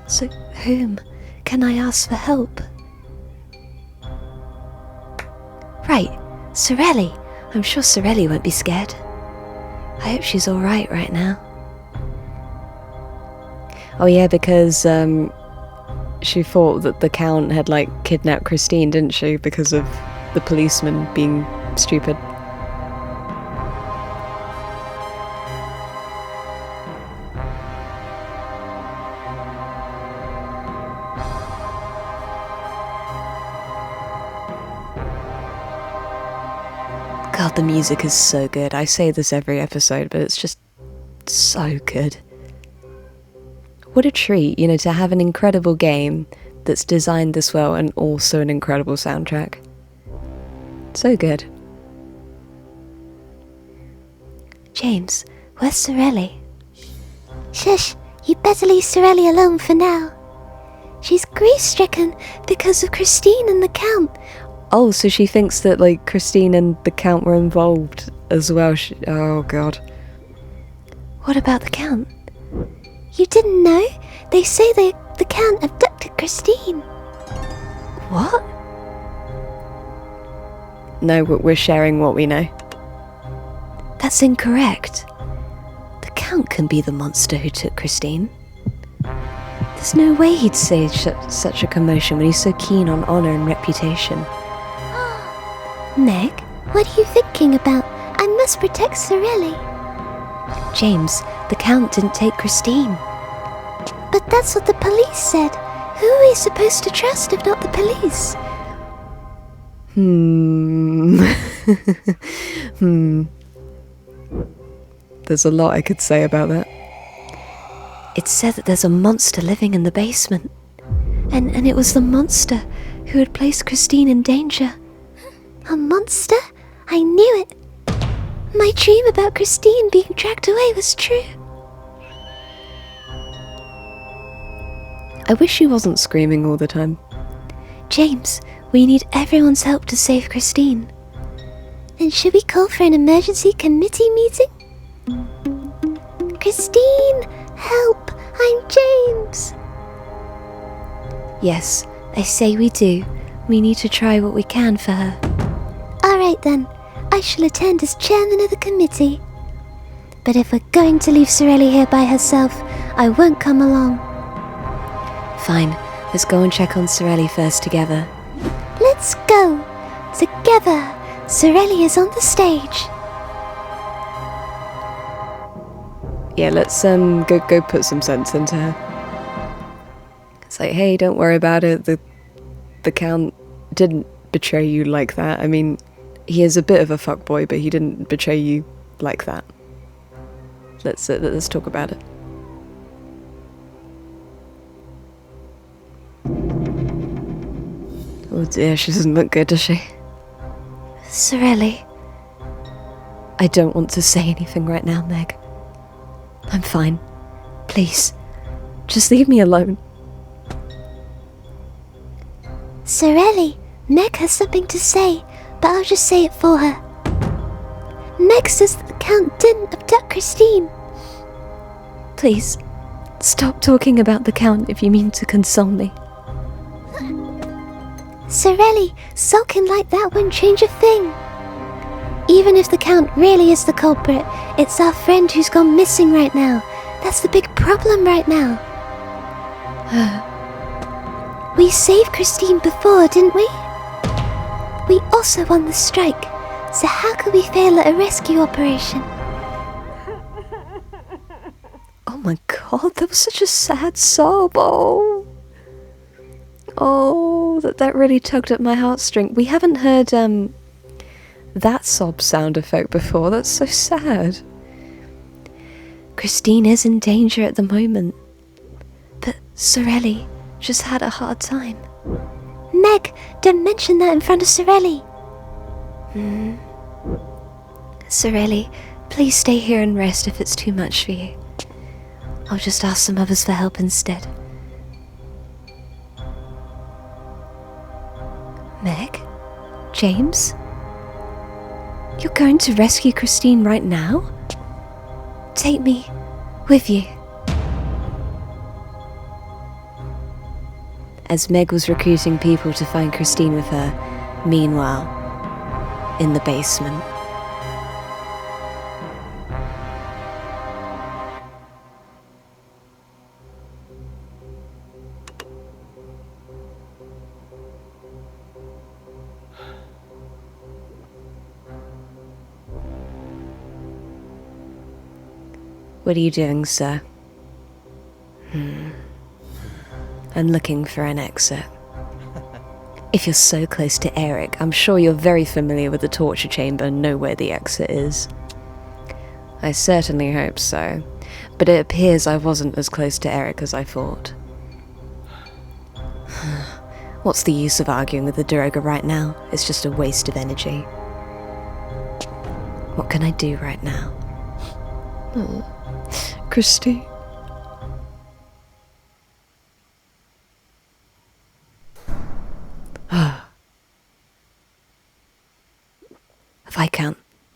So, whom can I ask for help? Right, Sorelli. I'm sure Sorelli won't be scared. I hope she's alright right now. Oh yeah, because, she thought that the Count had, like, kidnapped Christine, didn't she? Because of the policeman being stupid. God, the music is so good. I say this every episode, but it's just so good. What a treat, you know, to have an incredible game that's designed this well and also an incredible soundtrack. So good. James, where's Sorelli? Shush, you'd better leave Sorelli alone for now. She's grief-stricken because of Christine and the Count. Oh, so she thinks that, like, Christine and the Count were involved as well. Oh, God. What about the Count? You didn't know? They say the Count abducted Christine. What? No, we're sharing what we know. That's incorrect. The Count can be the monster who took Christine. There's no way he'd say such a commotion when he's so keen on honour and reputation. Meg, what are you thinking about? I must protect Sorelli. James, the Count didn't take Christine. But that's what the police said. Who are we supposed to trust if not the police? There's a lot I could say about that. It's said that there's a monster living in the basement. And it was the monster who had placed Christine in danger. A monster? I knew it. My dream about Christine being dragged away was true. I wish she wasn't screaming all the time. James, we need everyone's help to save Christine. Then should we call for an emergency committee meeting? Christine, help! I'm James! Yes, they say we do. We need to try what we can for her. Alright then, I shall attend as chairman of the committee. But if we're going to leave Sorelli here by herself, I won't come along. Fine, let's go and check on Sorelli first together. Let's go! Together! Sorelli is on the stage. Yeah, let's go put some sense into her. It's like, hey, don't worry about it. The Count didn't betray you like that. I mean, he is a bit of a fuckboy, but he didn't betray you like that. Let's talk about it. Oh dear, she doesn't look good, does she? Sorelli. I don't want to say anything right now, Meg. I'm fine. Please, just leave me alone. Sorelli, Meg has something to say, but I'll just say it for her. Meg says that the Count didn't abduct Christine. Please, stop talking about the Count if you mean to console me. Sorelli, sulking like that won't change a thing. Even if the Count really is the culprit, it's our friend who's gone missing right now. That's the big problem right now. We saved Christine before, didn't we? We also won the strike, so how could we fail at a rescue operation? Oh my god, that was such a sad sob. Oh, that really tugged at my heartstring. We haven't heard that sob sound effect before. That's so sad. Christine is in danger at the moment, but Sorelli just had a hard time. Meg, don't mention that in front of Sorelli. Sorelli, please stay here and rest if it's too much for you. I'll just ask some others for help instead. Meg? James? You're going to rescue Christine right now? Take me with you. As Meg was recruiting people to find Christine with her, meanwhile, in the basement. What are you doing, sir? I'm looking for an exit. If you're so close to Erik, I'm sure you're very familiar with the torture chamber and know where the exit is. I certainly hope so, but it appears I wasn't as close to Erik as I thought. What's the use of arguing with the Daroga right now? It's just a waste of energy. What can I do right now? Christine.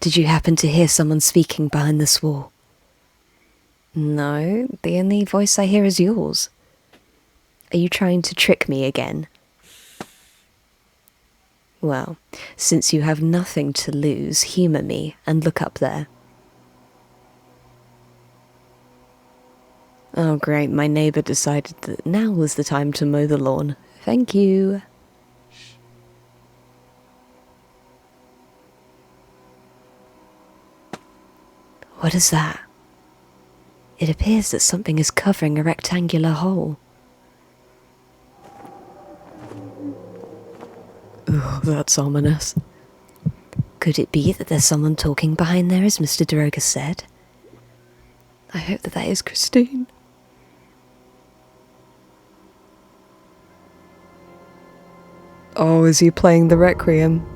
Did you happen to hear someone speaking behind this wall? No, the only voice I hear is yours. Are you trying to trick me again? Well, since you have nothing to lose, humour me and look up there. Oh great, my neighbour decided that now was the time to mow the lawn. Thank you. What is that? It appears that something is covering a rectangular hole. Oh, that's ominous. Could it be that there's someone talking behind there, as Mr. Daroga said? I hope that is Christine. Oh, is he playing the Requiem?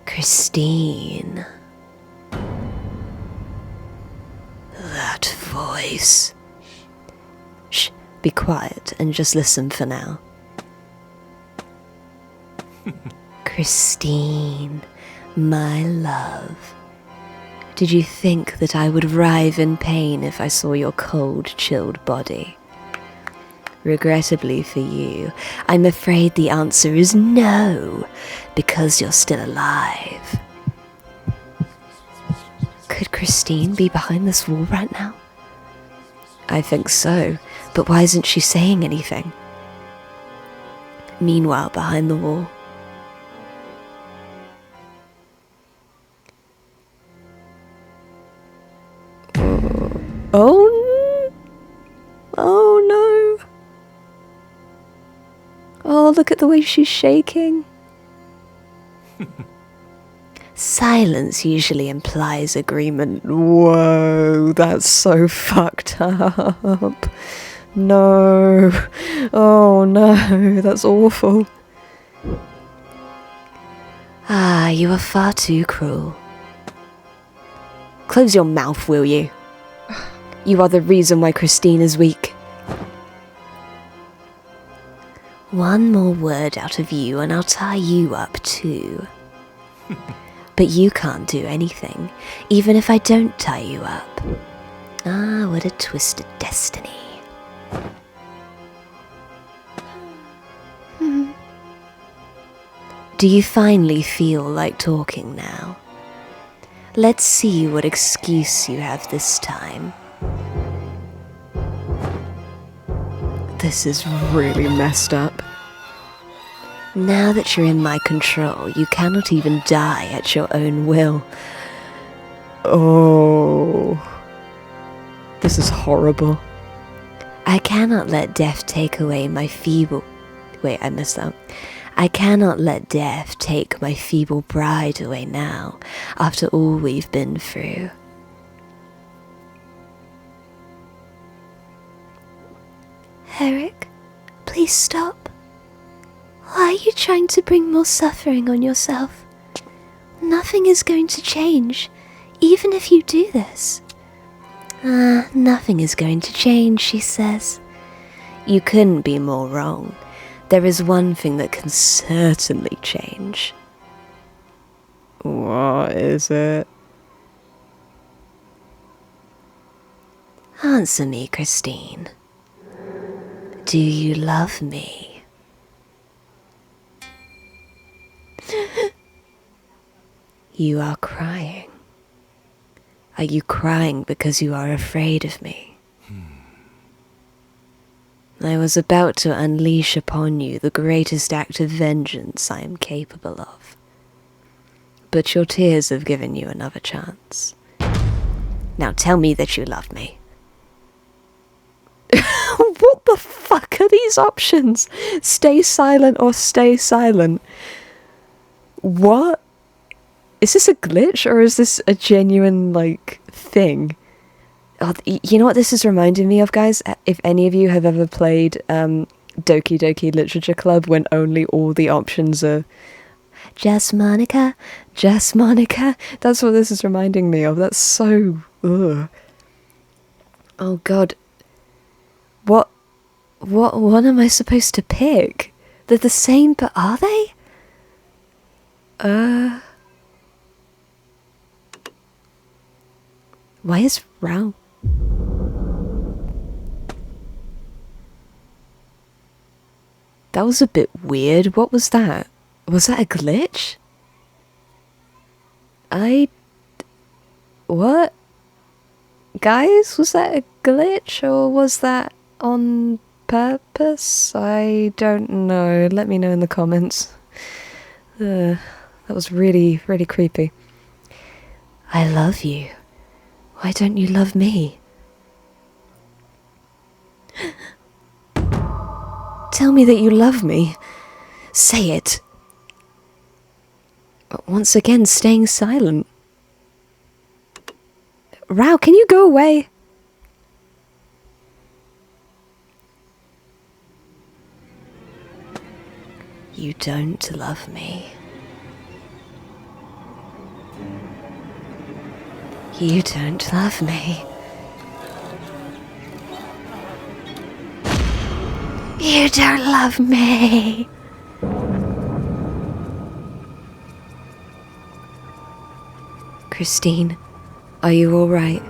Christine. That voice. Shh, be quiet and just listen for now. Christine, my love. Did you think that I would writhe in pain if I saw your cold, chilled body? Regrettably for you, I'm afraid the answer is no, because you're still alive. Could Christine be behind this wall right now? I think so, but why isn't she saying anything? Meanwhile, behind the wall, oh no. Oh, look at the way she's shaking. Silence usually implies agreement. Whoa, that's so fucked up. No. Oh no, that's awful. Ah, you are far too cruel. Close your mouth, will you? You are the reason why Christine is weak. One more word out of you and I'll tie you up too. But you can't do anything, even if I don't tie you up. Ah, what a twisted destiny. Do you finally feel like talking now? Let's see what excuse you have this time. This is really messed up. Now that you're in my control, you cannot even die at your own will. Oh. This is horrible. I cannot let death take away my feeble... Wait, I messed up. I cannot let death take my feeble bride away now, after all we've been through. Erik, please stop. Why are you trying to bring more suffering on yourself? Nothing is going to change, even if you do this. Nothing is going to change, she says. You couldn't be more wrong. There is one thing that can certainly change. What is it? Answer me, Christine. Do you love me? You are crying. Are you crying because you are afraid of me? I was about to unleash upon you the greatest act of vengeance I am capable of. But your tears have given you another chance. Now tell me that you love me. What the fuck are these options? Stay silent or stay silent. What? Is this a glitch or is this a genuine, like, thing? Oh, you know what this is reminding me of, guys? If any of you have ever played Doki Doki Literature Club when only all the options are just Monica, that's what this is reminding me of. That's so... ugh. Oh god. What am I supposed to pick? They're the same, but are they? Why is Raoul? That was a bit weird. What was that? Was that a glitch? What? Guys, was that a glitch or was that on purpose? I don't know. Let me know in the comments. That was really, really creepy. I love you. Why don't you love me? Tell me that you love me. Say it. Once again, staying silent. Raoul, can you go away? You don't love me. You don't love me. You don't love me. Christine, are you all right?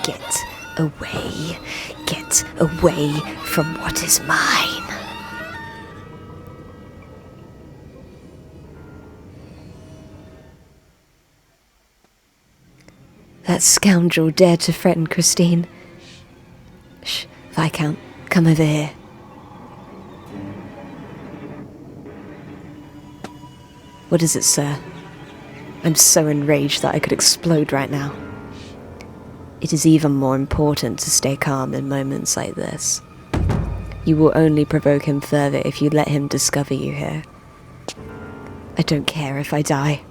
Get away. Get away from what is mine. That scoundrel dared to threaten Christine. Shh, Viscount, come over here. What is it, sir? I'm so enraged that I could explode right now. It is even more important to stay calm in moments like this. You will only provoke him further if you let him discover you here. I don't care if I die.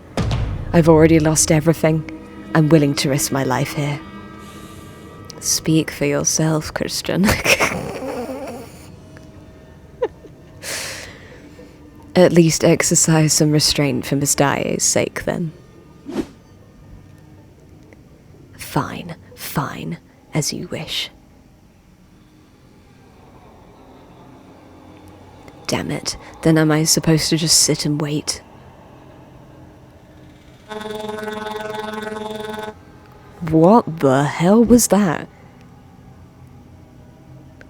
I've already lost everything. I'm willing to risk my life here. Speak for yourself, Christian. At least exercise some restraint for Miss Daae's sake, then. Fine, fine, as you wish. Damn it, then am I supposed to just sit and wait? What the hell was that?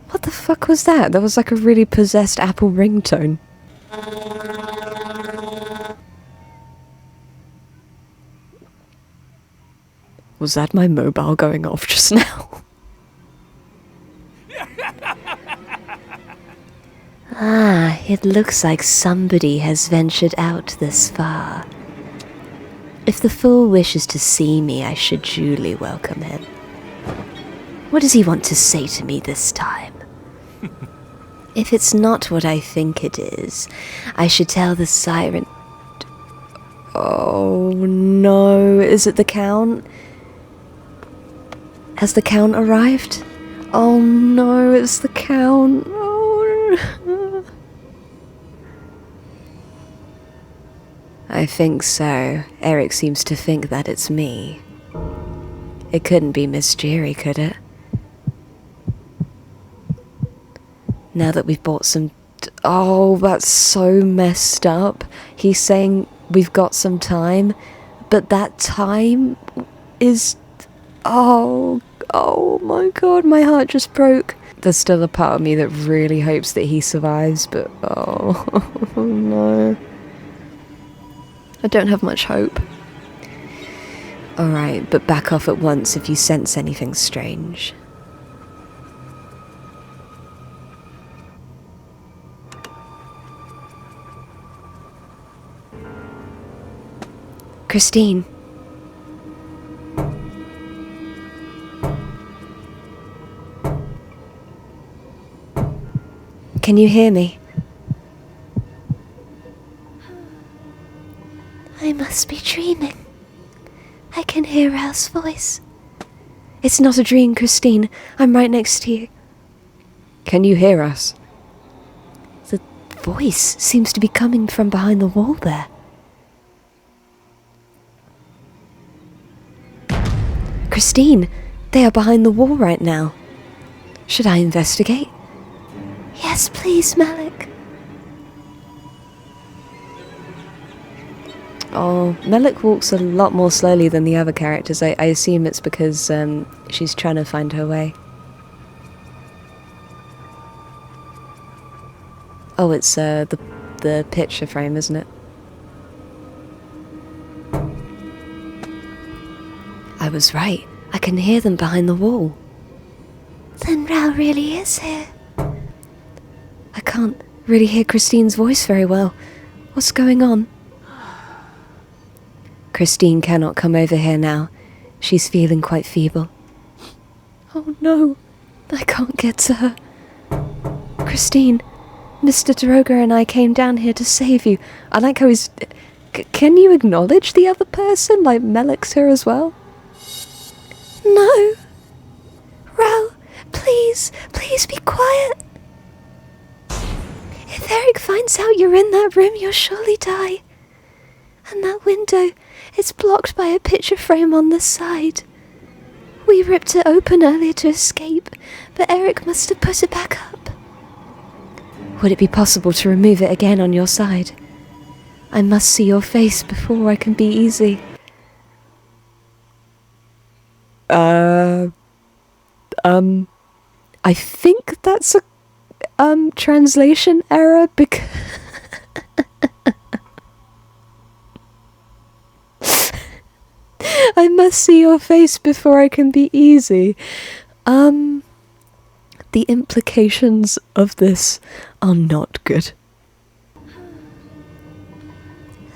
What the fuck was that? That was like a really possessed Apple ringtone. Was that my mobile going off just now? Ah, it looks like somebody has ventured out this far. If the fool wishes to see me, I should duly welcome him. What does he want to say to me this time? If it's not what I think it is, I should tell the siren... Oh no, is it the Count? Has the Count arrived? Oh no, it's the Count. Oh. I think so. Erik seems to think that it's me. It couldn't be Miss Jiri, could it? Now that we've bought some... Oh, that's so messed up. He's saying we've got some time, but that time is... Oh my god, my heart just broke. There's still a part of me that really hopes that he survives, but oh no. I don't have much hope. Alright, but back off at once if you sense anything strange. Christine. Can you hear me? I must be dreaming. I can hear Raoul's voice. It's not a dream, Christine. I'm right next to you. Can you hear us? The voice seems to be coming from behind the wall there. Christine, they are behind the wall right now. Should I investigate? Yes, please, Melek. Oh, Melek walks a lot more slowly than the other characters. I assume it's because she's trying to find her way. Oh, it's the picture frame, isn't it? I was right. I can hear them behind the wall. Then Raoul really is here. I can't really hear Christine's voice very well. What's going on? Christine cannot come over here now. She's feeling quite feeble. Oh no, I can't get to her. Christine, Mr. Droga and I came down here to save you. I like how he's... can you acknowledge the other person? Like, Melek's here as well? No. Raoul, please be quiet. If Erik finds out you're in that room, you'll surely die. And that window, it's blocked by a picture frame on the side. We ripped it open earlier to escape, but Erik must have put it back up. Would it be possible to remove it again on your side? I must see your face before I can be easy. I think that's a translation error because I must see your face before I can be easy. The implications of this are not good.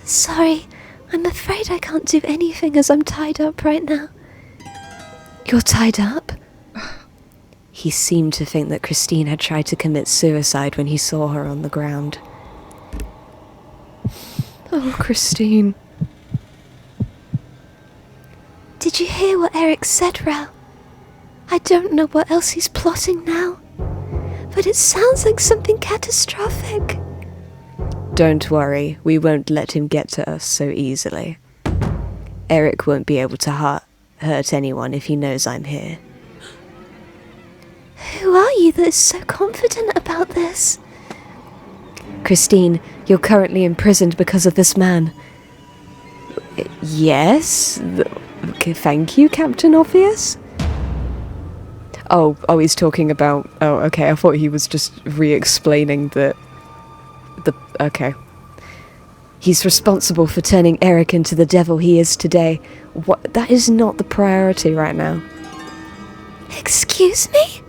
Sorry, I'm afraid I can't do anything as I'm tied up right now. You're tied up? He seemed to think that Christine had tried to commit suicide when he saw her on the ground. Oh, Christine. Did you hear what Erik said, Raoul? I don't know what else he's plotting now, but it sounds like something catastrophic. Don't worry, we won't let him get to us so easily. Erik won't be able to hurt anyone if he knows I'm here. Who are you that is so confident about this? Christine, you're currently imprisoned because of this man. Yes? Okay, thank you, Captain Obvious? Oh, he's talking about... Oh, okay, I thought he was just re-explaining okay. He's responsible for turning Erik into the devil he is today. What? That is not the priority right now. Excuse me?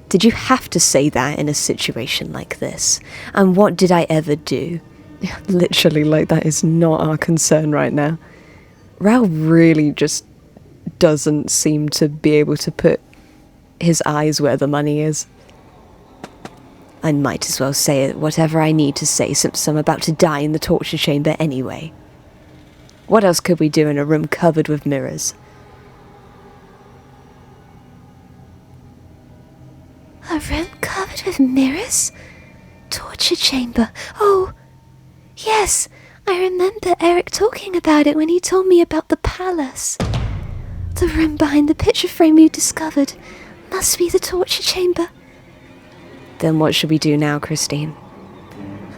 Did you have to say that in a situation like this? And what did I ever do? Literally, like, that is not our concern right now. Raoul really just doesn't seem to be able to put his eyes where the money is. I might as well say it, whatever I need to say, since I'm about to die in the torture chamber anyway. What else could we do in a room covered with mirrors? A room covered with mirrors? Torture chamber. Oh, yes, I remember Erik talking about it when he told me about the palace. The room behind the picture frame you discovered must be the torture chamber. Then what should we do now, Christine?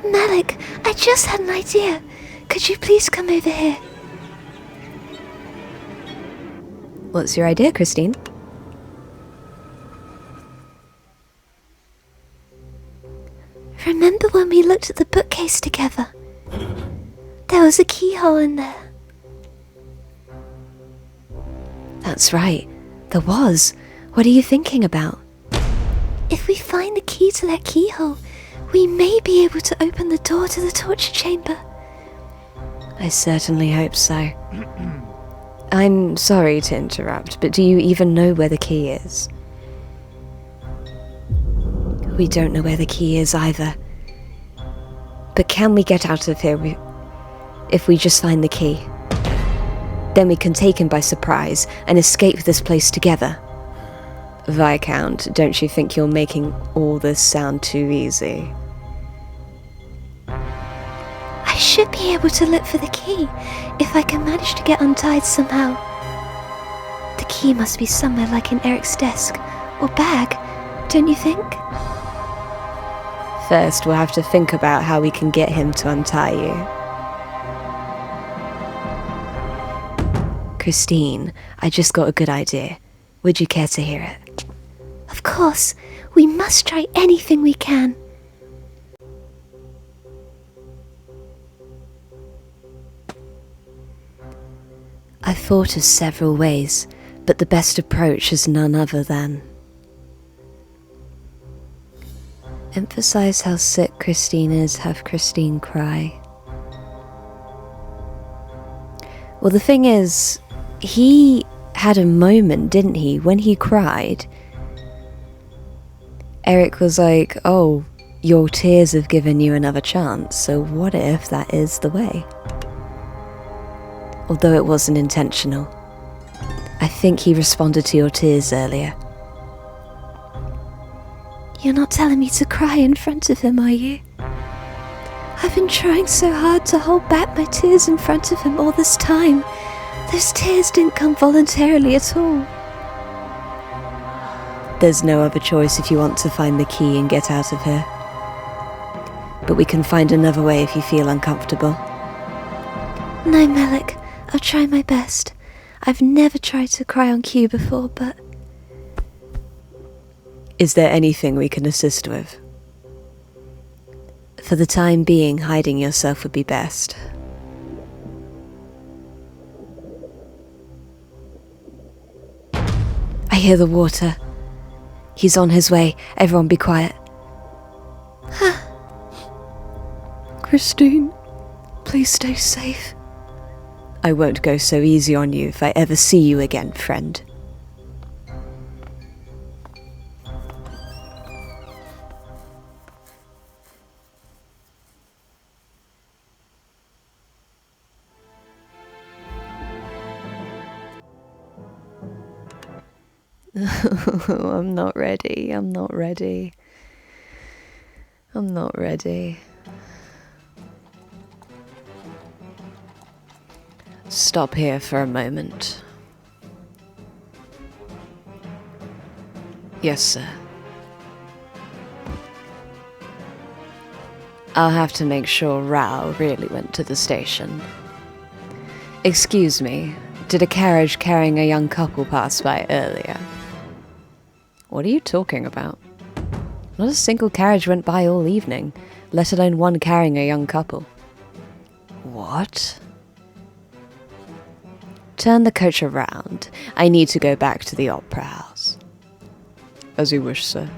Melek, I just had an idea. Could you please come over here? What's your idea, Christine? Remember when we looked at the bookcase together? There was a keyhole in there. That's right. There was. What are you thinking about? If we find the key to that keyhole, we may be able to open the door to the torture chamber. I certainly hope so. I'm sorry to interrupt, but do you even know where the key is? We don't know where the key is either. But can we get out of here if we just find the key? Then we can take him by surprise and escape this place together. Viscount, don't you think you're making all this sound too easy? I should be able to look for the key if I can manage to get untied somehow. The key must be somewhere like in Erik's desk or bag, don't you think? First, we'll have to think about how we can get him to untie you. Christine, I just got a good idea. Would you care to hear it? Of course, we must try anything we can. I've thought of several ways, but the best approach is none other than emphasize how sick Christine is, have Christine cry. Well, the thing is, he had a moment, didn't he, when he cried. Erik was like, oh, your tears have given you another chance, so what if that is the way? Although it wasn't intentional. I think he responded to your tears earlier. You're not telling me to cry in front of him, are you? I've been trying so hard to hold back my tears in front of him all this time. Those tears didn't come voluntarily at all. There's no other choice if you want to find the key and get out of here. But we can find another way if you feel uncomfortable. No, Melek, I'll try my best. I've never tried to cry on cue before, but... Is there anything we can assist with? For the time being, hiding yourself would be best. I hear the water. He's on his way. Everyone be quiet. Christine, please stay safe. I won't go so easy on you if I ever see you again, friend. I'm not ready. I'm not ready. I'm not ready. Stop here for a moment. Yes, sir. I'll have to make sure Raoul really went to the station. Excuse me, did a carriage carrying a young couple pass by earlier? What are you talking about? Not a single carriage went by all evening, let alone one carrying a young couple. What? Turn the coach around. I need to go back to the opera house. As you wish, sir.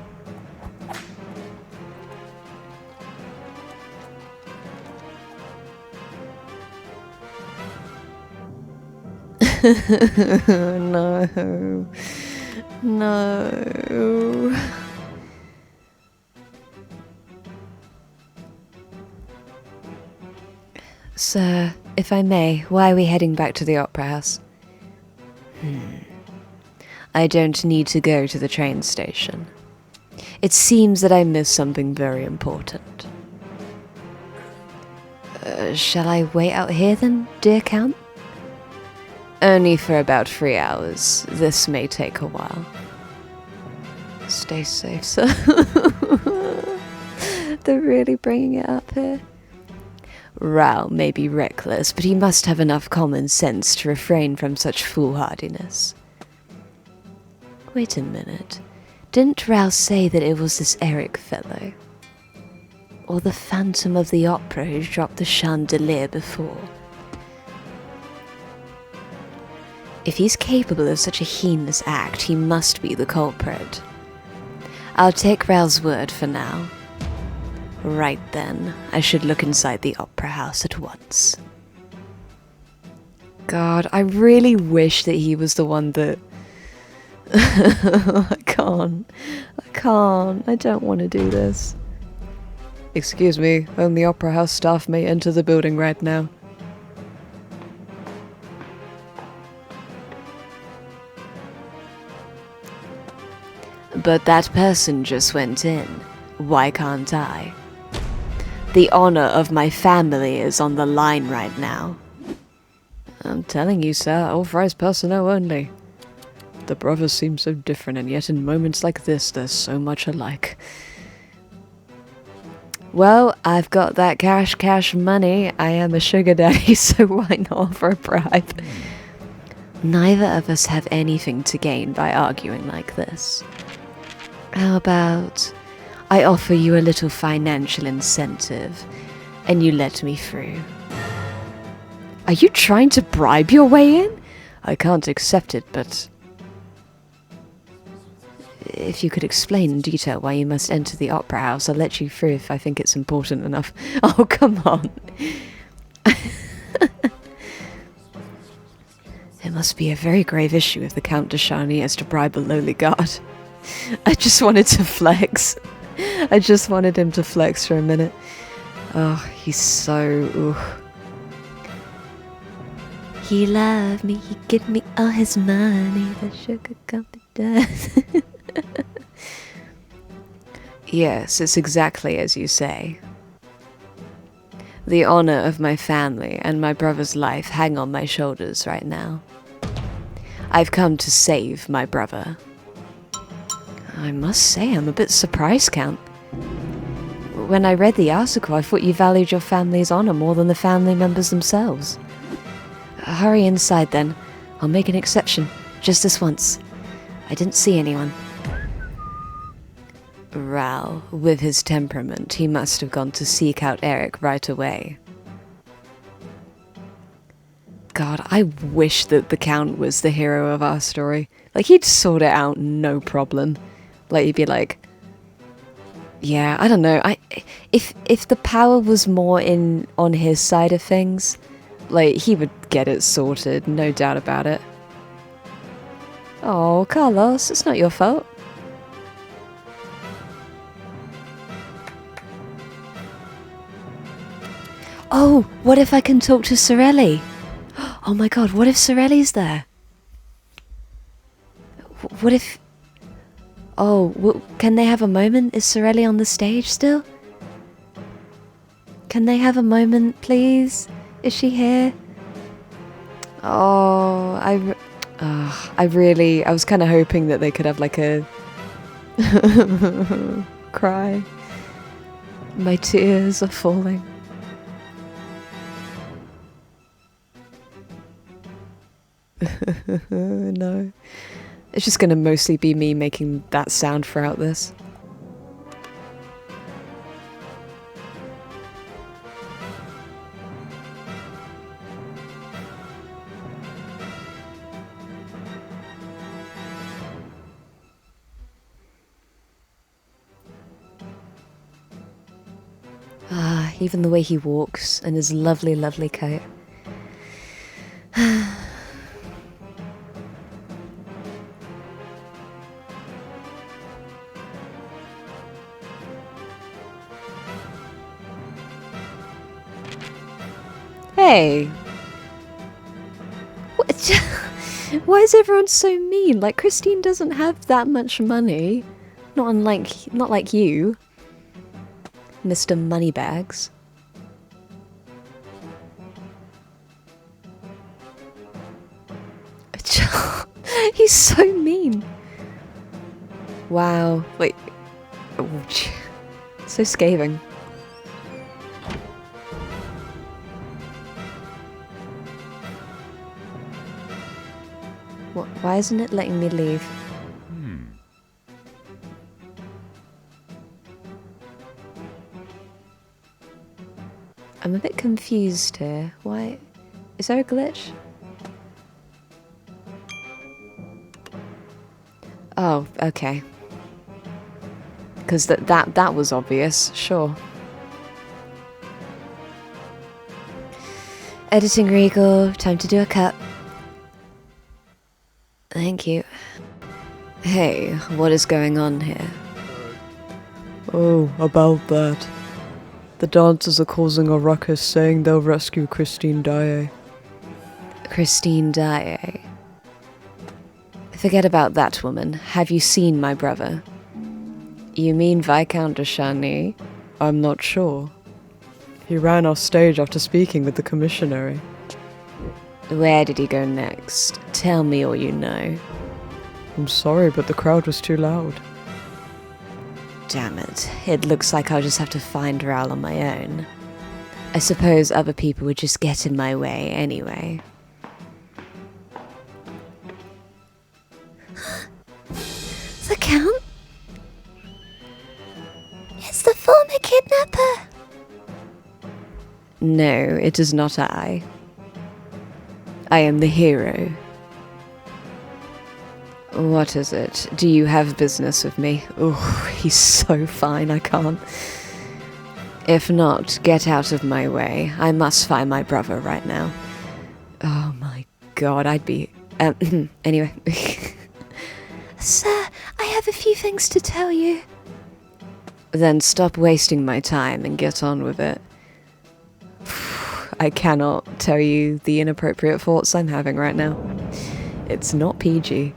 No. No. Sir, if I may, why are we heading back to the opera house? I don't need to go to the train station. It seems that I missed something very important. Shall I wait out here then, dear Count? Only for about 3 hours. This may take a while. Stay safe, sir. They're really bringing it up here. Raoul may be reckless, but he must have enough common sense to refrain from such foolhardiness. Wait a minute. Didn't Raoul say that it was this Erik fellow? Or the Phantom of the Opera who dropped the chandelier before? If he's capable of such a heinous act, he must be the culprit. I'll take Raoul's word for now. Right then, I should look inside the opera house at once. God, I really wish that he was the one that... I can't. I don't want to do this. Excuse me, only opera house staff may enter the building right now. But that person just went in. Why can't I? The honor of my family is on the line right now. I'm telling you, sir, authorized personnel only. The brothers seem so different, and yet in moments like this, they're so much alike. Well, I've got that cash money. I am a sugar daddy, so why not offer a bribe? Neither of us have anything to gain by arguing like this. How about I offer you a little financial incentive, and you let me through? Are you trying to bribe your way in? I can't accept it, but if you could explain in detail why you must enter the opera house, I'll let you through if I think it's important enough. Oh, come on. It must be a very grave issue if the Count de Chagney has to bribe a lowly guard. I just wanted to flex. I just wanted him to flex for a minute. Oh, he's so... Ooh. He loved me, he gave me all his money, the sugar company does. Yes, it's exactly as you say. The honor of my family and my brother's life hang on my shoulders right now. I've come to save my brother. I must say, I'm a bit surprised, Count. When I read the article, I thought you valued your family's honor more than the family members themselves. Hurry inside then. I'll make an exception, just this once. I didn't see anyone. Raoul, with his temperament, he must have gone to seek out Erik right away. God, I wish that the Count was the hero of our story. Like, he'd sort it out no problem. Like, he'd be like... Yeah, I don't know. If the power was more on his side of things, like, he would get it sorted, no doubt about it. Oh, Carlos, it's not your fault. Oh, what if I can talk to Sorelli? Oh my god, what if Sorelli's there? What if... Oh, can they have a moment? Is Sorelli on the stage still? Can they have a moment, please? Is she here? Oh, I was kind of hoping that they could have like a... cry. My tears are falling. No. It's just gonna mostly be me making that sound throughout this. Ah, even the way he walks and his lovely, lovely coat. Hey! What? Why is everyone so mean? Like, Christine doesn't have that much money. Not like you, Mr. Moneybags. He's so mean. Wow. Wait. So scathing. What? Why isn't it letting me leave? I'm a bit confused here. Why? Is there a glitch? Oh, okay. Because that was obvious, sure. Editing Regal, time to do a cut. Thank you. Hey, what is going on here? Oh, about that. The dancers are causing a ruckus saying they'll rescue Christine Daae. Christine Daae. Forget about that woman. Have you seen my brother? You mean Viscount de Chagney? I'm not sure. He ran off stage after speaking with the commissionary. Where did he go next? Tell me all you know. I'm sorry, but the crowd was too loud. Damn it. It looks like I'll just have to find Raoul on my own. I suppose other people would just get in my way anyway. Count? It's the former kidnapper. No, it is not I. I am the hero. What is it? Do you have business with me? Oh, he's so fine, I can't. If not, get out of my way. I must find my brother right now. Oh my god, I'd be... anyway. Sir, I have a few things to tell you. Then stop wasting my time and get on with it. I cannot tell you the inappropriate thoughts I'm having right now. It's not PG.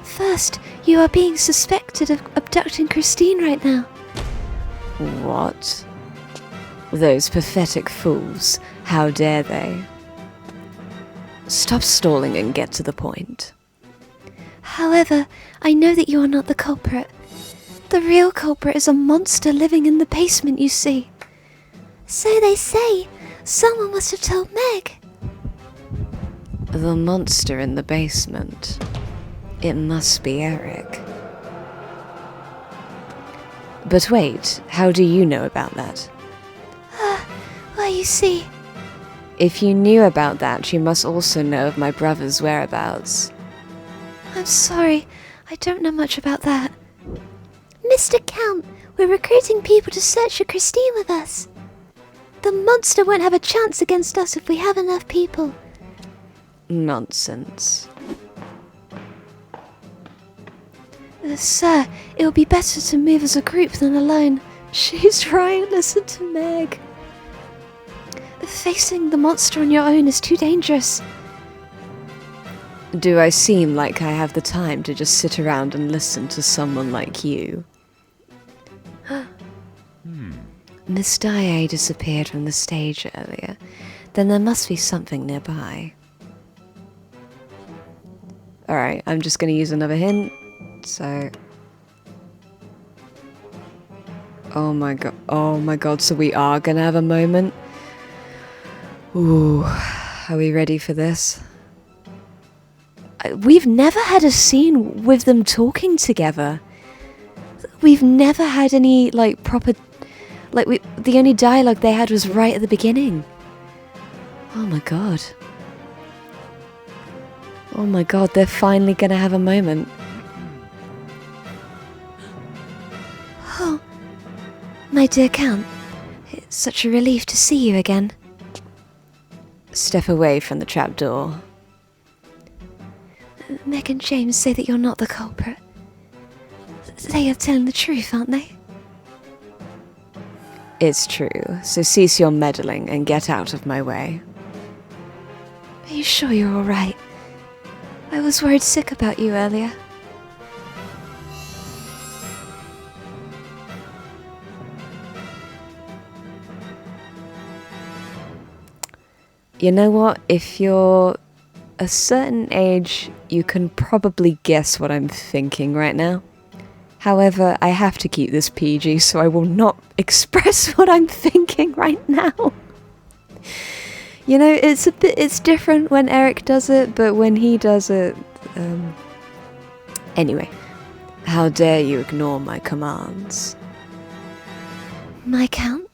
First, you are being suspected of abducting Christine right now. What? Those pathetic fools. How dare they? Stop stalling and get to the point. However, I know that you are not the culprit. The real culprit is a monster living in the basement, you see. So they say. Someone must have told Meg. The monster in the basement. It must be Erik. But wait, how do you know about that? Well, you see... If you knew about that, you must also know of my brother's whereabouts. I'm sorry, I don't know much about that. Mr. Count, we're recruiting people to search for Christine with us. The monster won't have a chance against us if we have enough people. Nonsense. Sir, it would be better to move as a group than alone. She's right, listen to Meg. Facing the monster on your own is too dangerous. Do I seem like I have the time to just sit around and listen to someone like you? Miss Daae disappeared from the stage earlier. Then there must be something nearby. Alright, I'm just going to use another hint. So... Oh my god, so we are going to have a moment? Ooh, are we ready for this? We've never had a scene with them talking together. We've never had any, like, proper... Like, the only dialogue they had was right at the beginning. Oh my god. Oh my god, they're finally gonna have a moment. Oh, my dear Count, it's such a relief to see you again. Step away from the trapdoor. Meg and James say that you're not the culprit. They are telling the truth, aren't they? It's true, so cease your meddling and get out of my way. Are you sure you're alright? I was worried sick about you earlier. You know what? If you're a certain age, you can probably guess what I'm thinking right now. However, I have to keep this PG, so I will not express what I'm thinking right now. You know, it's different when Erik does it, but when he does it, Anyway, how dare you ignore my commands? My Count?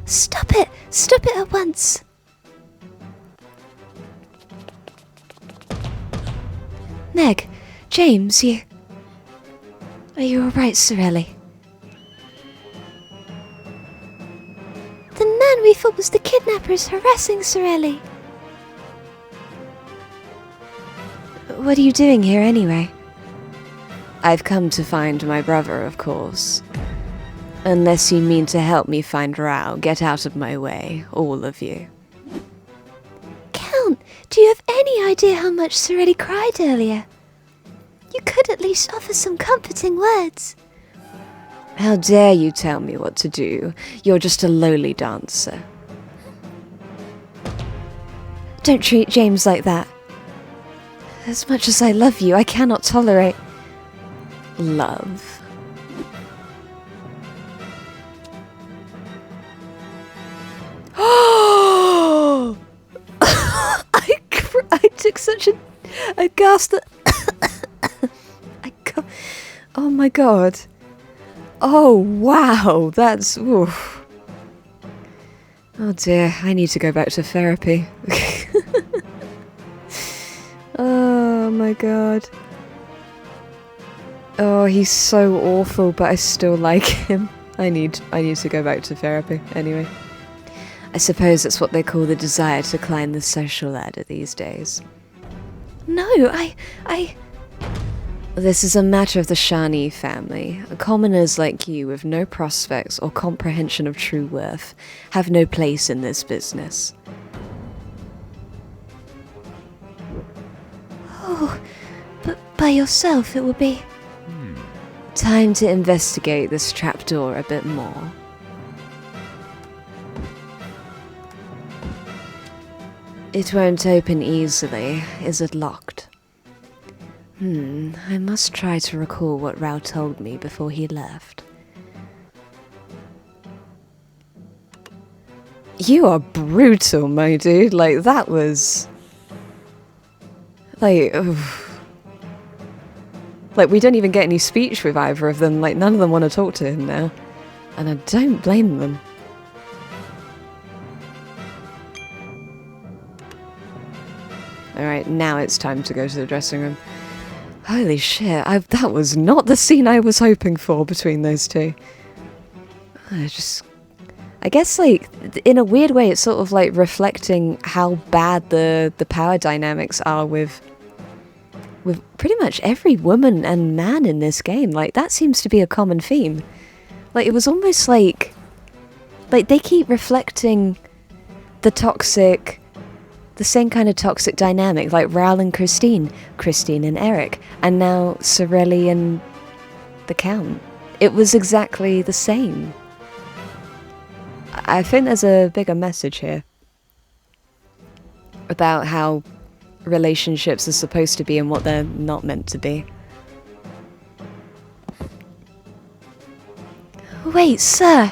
Stop it! Stop it at once! Meg, James, you... Are you alright, Sorelli? The man we thought was the kidnapper is harassing Sorelli. What are you doing here anyway? I've come to find my brother, of course. Unless you mean to help me find Raoul, get out of my way, all of you. Count, do you have any idea how much Sorelli cried earlier? You could at least offer some comforting words. How dare you tell me what to do? You're just a lowly dancer. Don't treat James like that. As much as I love you, I cannot tolerate... Love. I took such a gasp that Oh my god. Oh wow, that's... oof. Oh dear, I need to go back to therapy. Oh my god. Oh, he's so awful, but I still like him. I need to go back to therapy, anyway. I suppose that's what they call the desire to climb the social ladder these days. No, I... This is a matter of the Chagney family. Commoners like you with no prospects or comprehension of true worth have no place in this business. Oh, but by yourself it will be... Time to investigate this trapdoor a bit more. It won't open easily. Is it locked? I must try to recall what Raoul told me before he left. You are brutal, my dude. Like, that was... Like, oof. Like, we don't even get any speech with either of them. Like, none of them want to talk to him now. And I don't blame them. Alright, now it's time to go to the dressing room. Holy shit, that was not the scene I was hoping for between those two. I guess, like, in a weird way, it's sort of, like, reflecting how bad the power dynamics are with pretty much every woman and man in this game. Like, that seems to be a common theme. Like, it was almost like they keep reflecting the same kind of toxic dynamic, like Raoul and Christine and Erik, and now Sorelli and the Count. It was exactly the same. I think there's a bigger message here about how relationships are supposed to be and what they're not meant to be. Wait, sir!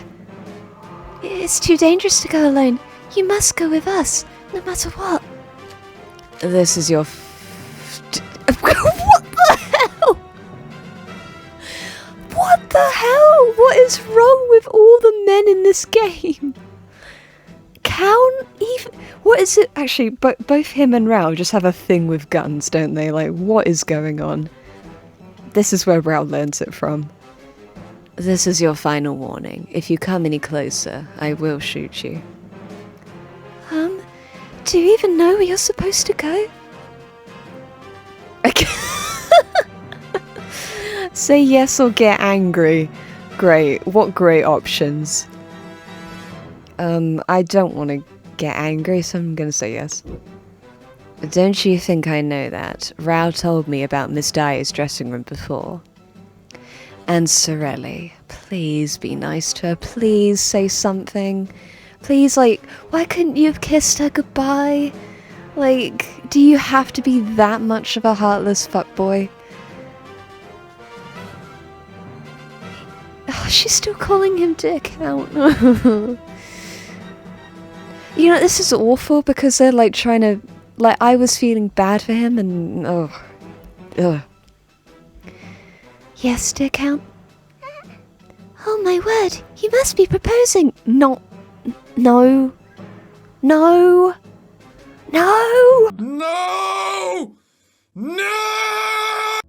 It's too dangerous to go alone. You must go with us, no matter what. This is your... What the hell? What the hell? What is wrong with all the men in this game? Count? Even... What is it? Actually, both him and Raoul just have a thing with guns, don't they? Like, what is going on? This is where Raoul learns it from. This is your final warning. If you come any closer, I will shoot you. Do you even know where you're supposed to go? Say yes or get angry. Great. What great options. I don't want to get angry, so I'm gonna say yes. Don't you think I know that? Raoul told me about Miss Daae's dressing room before. And Sorelli, please be nice to her. Please say something. Please, like, why couldn't you have kissed her goodbye? Like, do you have to be that much of a heartless fuckboy? Oh, she's still calling him Dick out. You know, this is awful because they're, like, trying to... Like, I was feeling bad for him and... Oh. Ugh. Yes, dear Count? Oh my word, you must be proposing. No. No. No. No. No! No!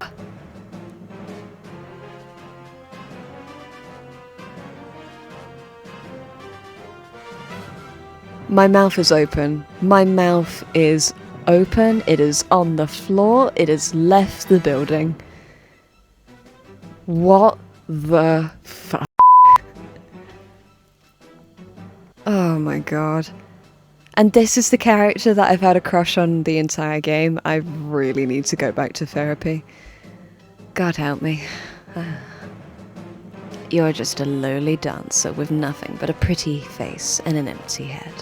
My mouth is open. My mouth is open. It is on the floor. It has left the building. What the fuck? Oh my god. And this is the character that I've had a crush on the entire game. I really need to go back to therapy. God help me. You're just a lowly dancer with nothing but a pretty face and an empty head.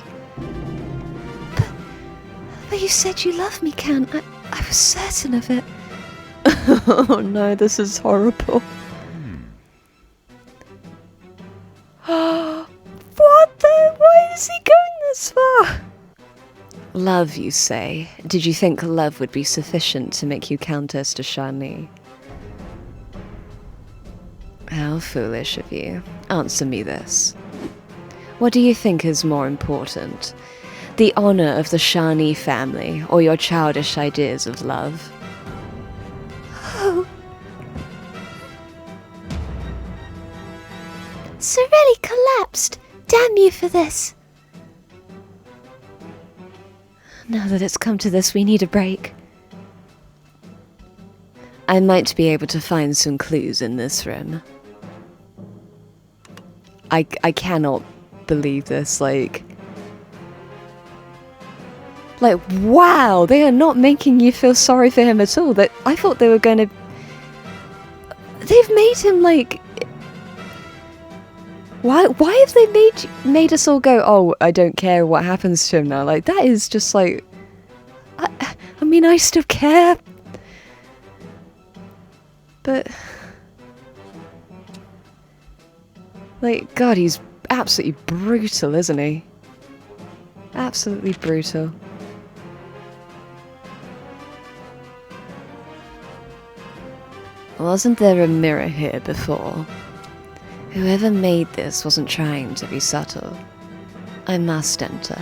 But you said you love me, Count. I was certain of it. Oh no, this is horrible. What the? Why is he going this far? Love, you say? Did you think love would be sufficient to make you Countess de Chagney? How foolish of you. Answer me this. What do you think is more important? The honor of the Chagney family, or your childish ideas of love? Oh. Sorelli collapsed. Damn you for this. Now that it's come to this, we need a break. I might be able to find some clues in this room. I cannot believe this, like, wow, they are not making you feel sorry for him at all. That I thought they were going to... They've made him, like... Why have they made us all go, oh, I don't care what happens to him now? Like, that is just like... I mean, I still care. But... Like, God, he's absolutely brutal, isn't he? Absolutely brutal. Wasn't there a mirror here before? Whoever made this wasn't trying to be subtle. I must enter.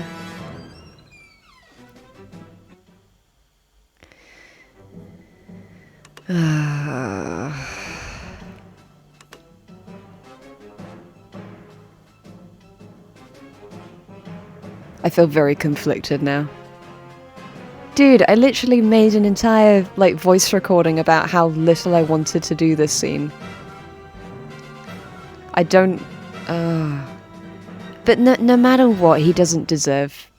I feel very conflicted now. Dude, I literally made an entire, like, voice recording about how little I wanted to do this scene. I don't... But no matter what, he doesn't deserve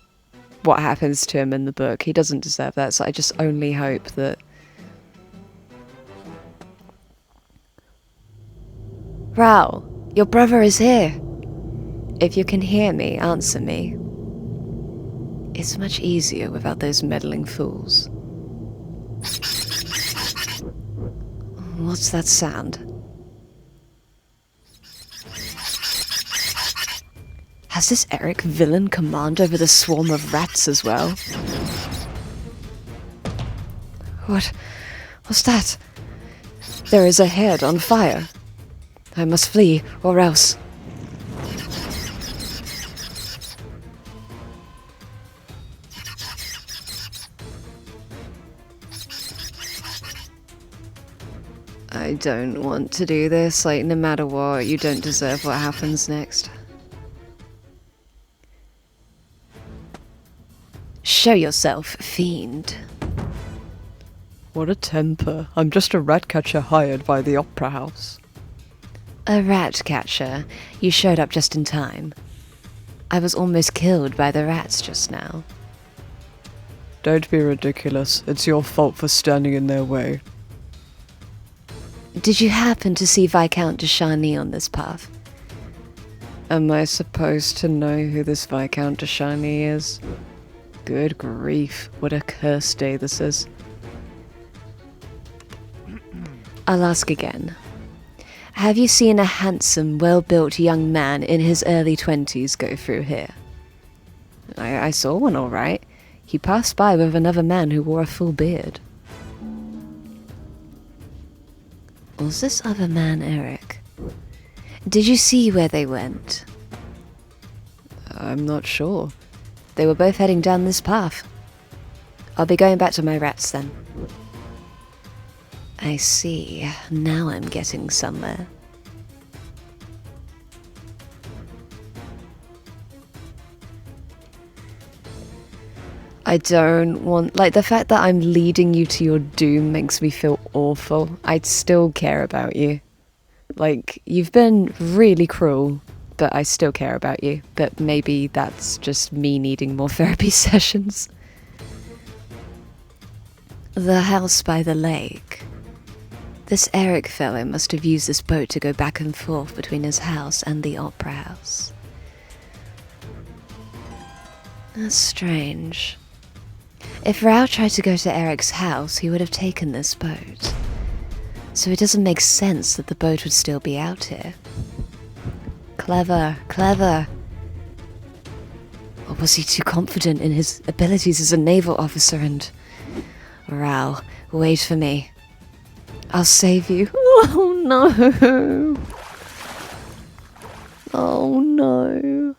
what happens to him in the book. He doesn't deserve that, so I just only hope that... Raoul, your brother is here. If you can hear me, answer me. It's much easier without those meddling fools. What's that sound? Has this Erik villain command over the swarm of rats as well? What's that? There is a head on fire. I must flee, or else... I don't want to do this, like, no matter what, you don't deserve what happens next. Show yourself, fiend. What a temper. I'm just a rat catcher hired by the opera house. A rat catcher? You showed up just in time. I was almost killed by the rats just now. Don't be ridiculous. It's your fault for standing in their way. Did you happen to see Viscount de Chagney on this path? Am I supposed to know who this Viscount de Chagney is? Good grief, what a cursed day this is. I'll ask again. Have you seen a handsome, well-built young man in his early 20s go through here? I saw one, all right. He passed by with another man who wore a full beard. Was this other man Erik? Did you see where they went? I'm not sure. They were both heading down this path. I'll be going back to my rats then. I see. Now I'm getting somewhere. I don't want... Like, the fact that I'm leading you to your doom makes me feel awful. I still care about you. Like, you've been really cruel, but I still care about you. But maybe that's just me needing more therapy sessions. The house by the lake. This Erik fellow must have used this boat to go back and forth between his house and the opera house. That's strange. If Raoul tried to go to Erik's house, he would have taken this boat. So it doesn't make sense that the boat would still be out here. Clever, clever. Or was he too confident in his abilities as a naval officer and... Raoul, wait for me. I'll save you. Oh no! Oh no.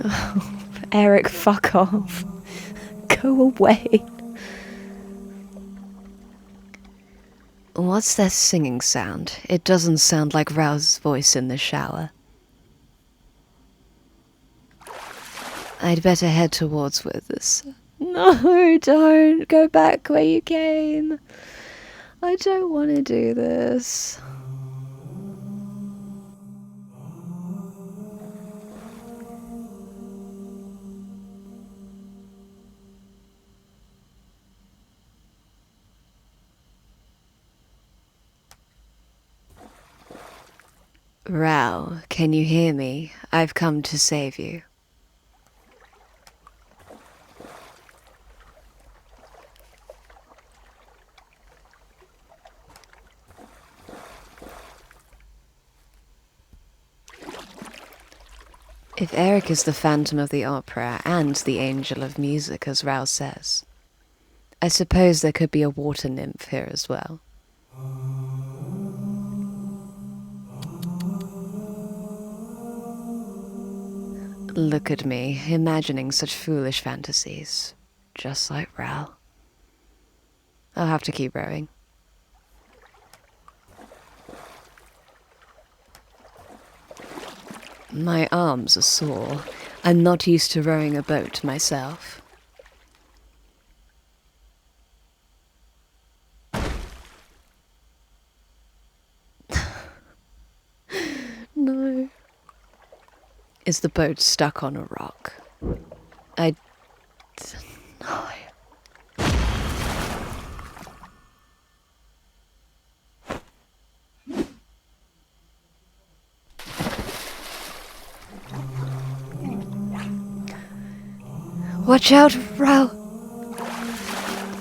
Oh, Erik, fuck off. Go away. What's that singing sound? It doesn't sound like Raoul's voice in the shower. I'd better head towards where this... No, don't go back where you came. I don't want to do this. Raoul, can you hear me? I've come to save you. If Erik is the Phantom of the Opera and the Angel of Music, as Raoul says, I suppose there could be a water nymph here as well. Look at me, imagining such foolish fantasies. Just like Raoul. I'll have to keep rowing. My arms are sore. I'm not used to rowing a boat myself. No. Is the boat stuck on a rock? No. Watch out, Raoul!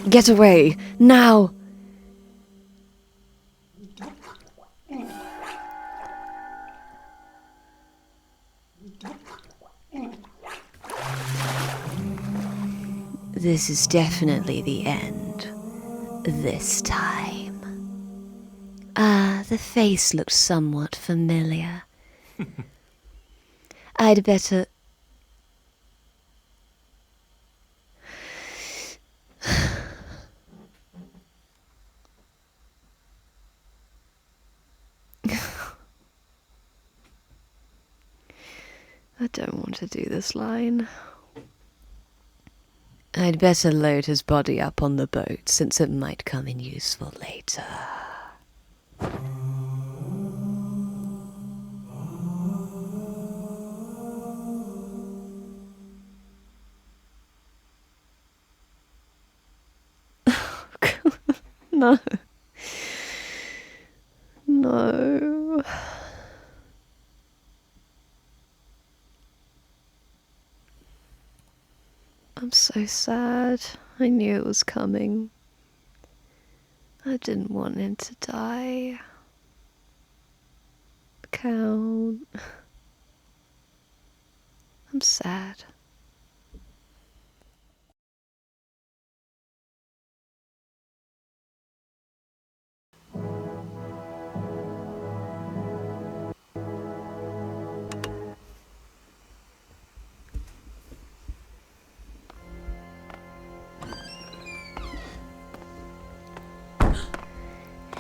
Get away, now! This is definitely the end. This time. Ah, the face looks somewhat familiar. I'd better... I don't want to do this line. I'd better load his body up on the boat, since it might come in useful later. No. No. I'm so sad. I knew it was coming. I didn't want him to die. Count. I'm sad.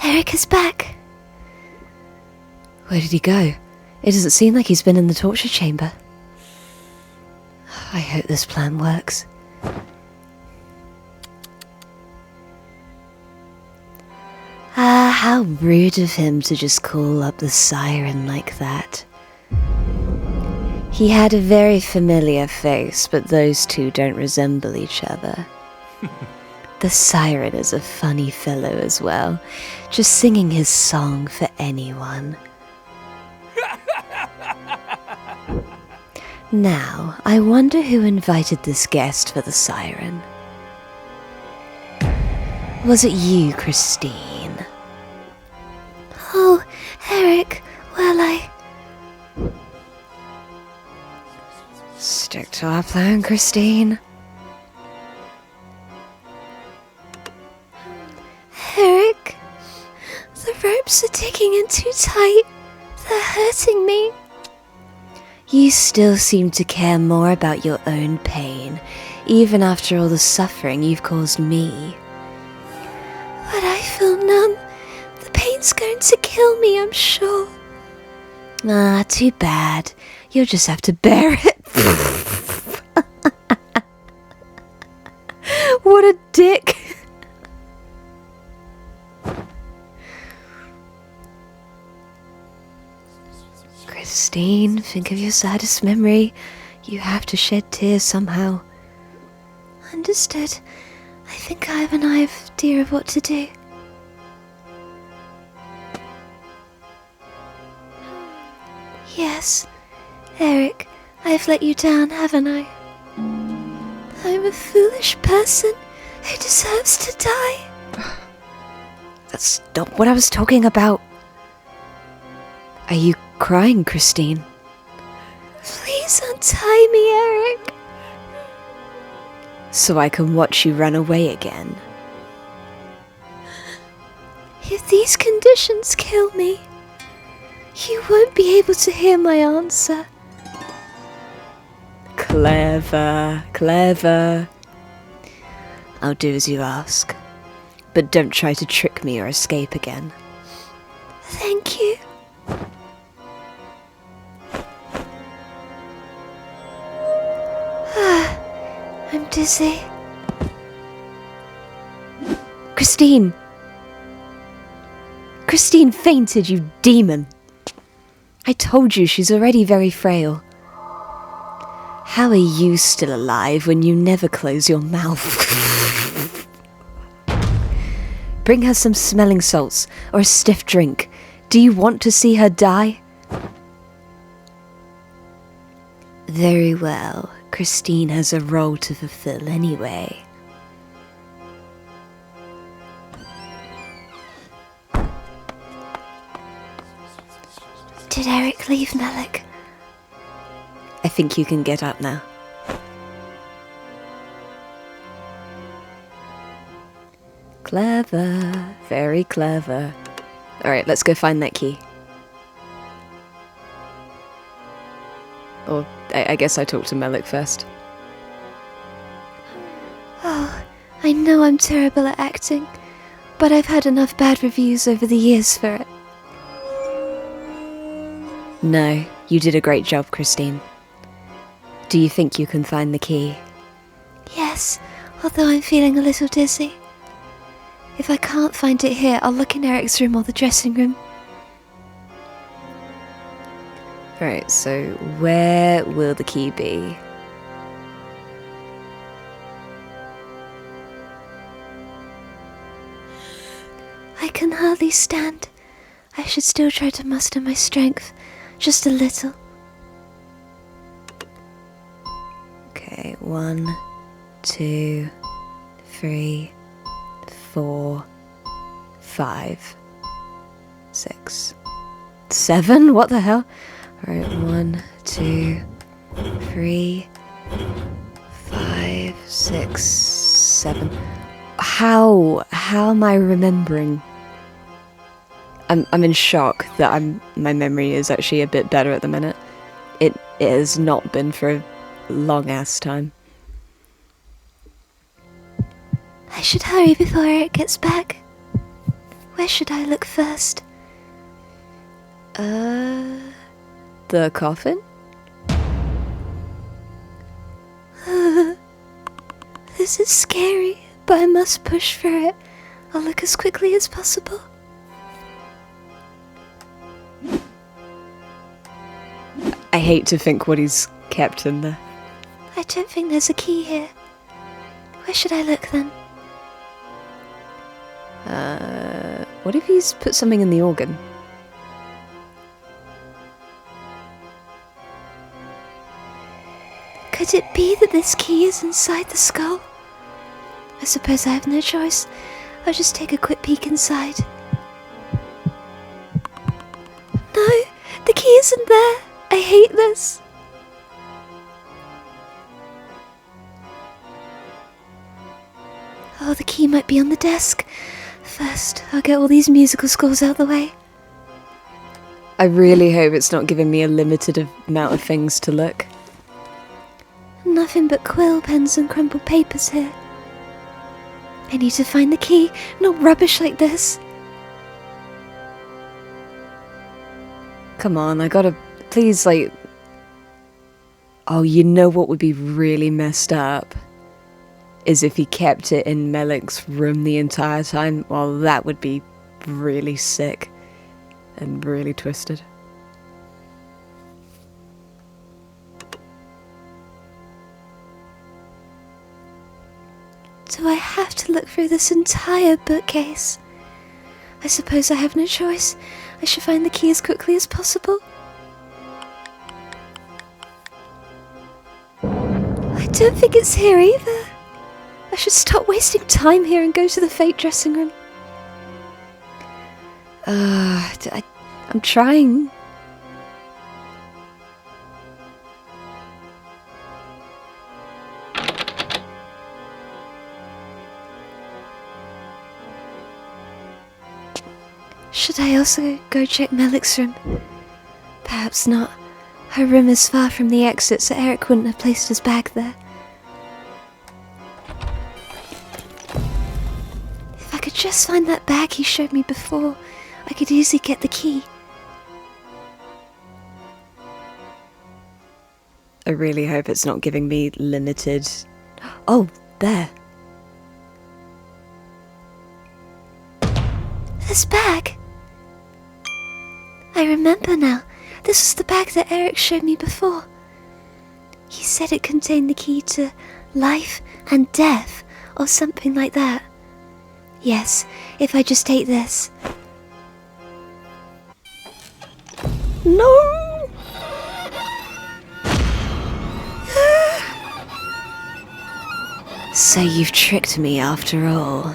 Erik is back. Where did he go? It doesn't seem like he's been in the torture chamber. I hope this plan works. Ah, how rude of him to just call up the siren like that. He had a very familiar face, but those two don't resemble each other. The siren is a funny fellow as well, just singing his song for anyone. Now, I wonder who invited this guest for the siren. Was it you, Christine? Oh, Erik, well, Stick to our plan, Christine. ropes are digging in too tight. They're hurting me. You still seem to care more about your own pain, even after all the suffering you've caused me. But I feel numb. The pain's going to kill me, I'm sure. Ah, too bad. You'll just have to bear it. What a dick. Christine, think of your saddest memory. You have to shed tears somehow. Understood. I think I have an idea of what to do. Yes, Erik, I've let you down, haven't I? I'm a foolish person who deserves to die. That's not what I was talking about. Are you crying, Christine? Please untie me, Erik. So I can watch you run away again. If these conditions kill me, you won't be able to hear my answer. Clever, clever. I'll do as you ask. But don't try to trick me or escape again. Thank you. I'm dizzy. Christine! Christine fainted, you demon! I told you she's already very frail. How are you still alive when you never close your mouth? Bring her some smelling salts or a stiff drink. Do you want to see her die? Very well. Christine has a role to fulfill anyway. Did Erik leave, Melek? I think you can get up now. Clever, very clever. Alright, let's go find that key. Or, I guess I talked to Melek first. Oh, I know I'm terrible at acting, but I've had enough bad reviews over the years for it. No, you did a great job, Christine. Do you think you can find the key? Yes, although I'm feeling a little dizzy. If I can't find it here, I'll look in Erik's room or the dressing room. Alright, so where will the key be? I can hardly stand. I should still try to muster my strength, just a little. Okay, 1, 2, 3, 4, 5, 6, 7? What the hell? Alright, 1, 2, 3, 5, 6, 7. How am I remembering? I'm in shock that my memory is actually a bit better at the minute. It has not been for a long ass time. I should hurry before Erik gets back. Where should I look first? The coffin? This is scary, but I must push for it. I'll look as quickly as possible. I hate to think what he's kept in there. I don't think there's a key here. Where should I look then? What if he's put something in the organ? Could it be that this key is inside the skull? I suppose I have no choice. I'll just take a quick peek inside. No, the key isn't there. I hate this. Oh, the key might be on the desk. First, I'll get all these musical scores out the way. I really hope it's not giving me a limited amount of things to look. Nothing but quill pens and crumpled papers here. I need to find the key, not rubbish like this. Come on, I gotta... Please, like... Oh, you know what would be really messed up? Is if he kept it in Melek's room the entire time. Well, that would be really sick. And really twisted. Do I have to look through this entire bookcase? I suppose I have no choice. I should find the key as quickly as possible. I don't think it's here either. I should stop wasting time here and go to the fake dressing room. I'm trying. Should I also go check Melek's room? Perhaps not. Her room is far from the exit, so Erik wouldn't have placed his bag there. If I could just find that bag he showed me before, I could easily get the key. I really hope it's not giving me limited... Oh, there. This bag! I remember now. This was the bag that Erik showed me before. He said it contained the key to life and death, or something like that. Yes, if I just take this. No! So you've tricked me after all.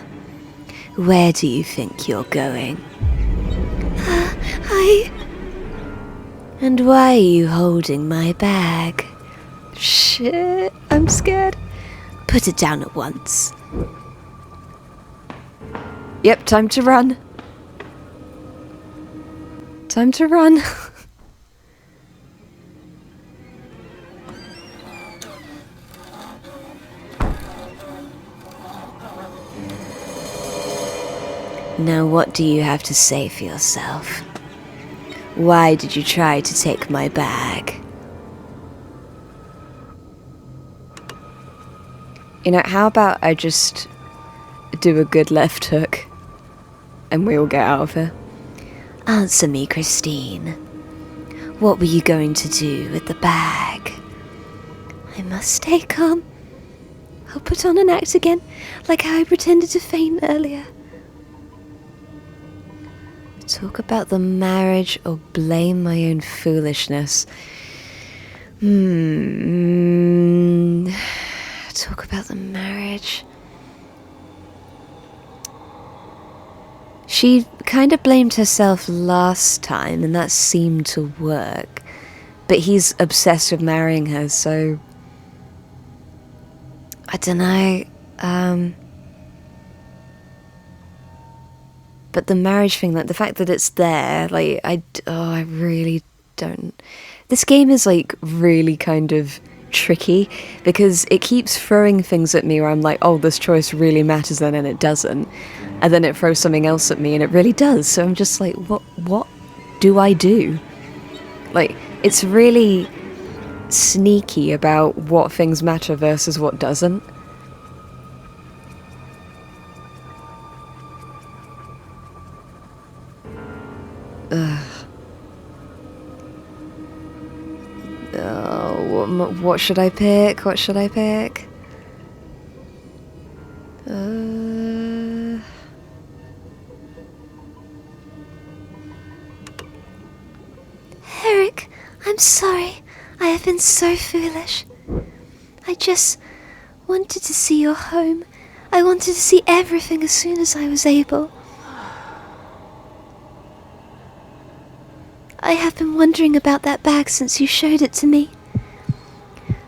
Where do you think you're going? And why are you holding my bag? Shit, I'm scared. Put it down at once. Yep, time to run. Time to run. Now what do you have to say for yourself? Why did you try to take my bag? You know, how about I just do a good left hook and we all get out of here? Answer me, Christine. What were you going to do with the bag? I must stay calm. I'll put on an act again, like how I pretended to faint earlier. Talk about the marriage or blame my own foolishness. Talk about the marriage. She kind of blamed herself last time and that seemed to work. But he's obsessed with marrying her, so... I don't know. But the marriage thing, like the fact that it's there, like I really don't. This game is like really kind of tricky because it keeps throwing things at me where I'm like, oh, this choice really matters, then, and it doesn't, and then it throws something else at me and it really does. So I'm just like, what do I do? Like, it's really sneaky about what things matter versus what doesn't. What should I pick? What should I pick? Erik, I'm sorry. I have been so foolish. I just wanted to see your home. I wanted to see everything as soon as I was able. I have been wondering about that bag since you showed it to me.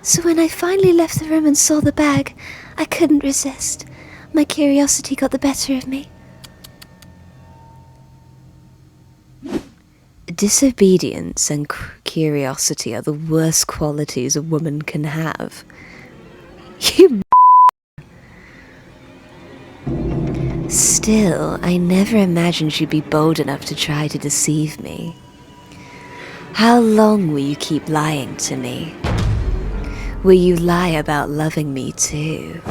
So when I finally left the room and saw the bag, I couldn't resist. My curiosity got the better of me. Disobedience and curiosity are the worst qualities a woman can have. You Still, I never imagined you'd be bold enough to try to deceive me. How long will you keep lying to me? Will you lie about loving me too?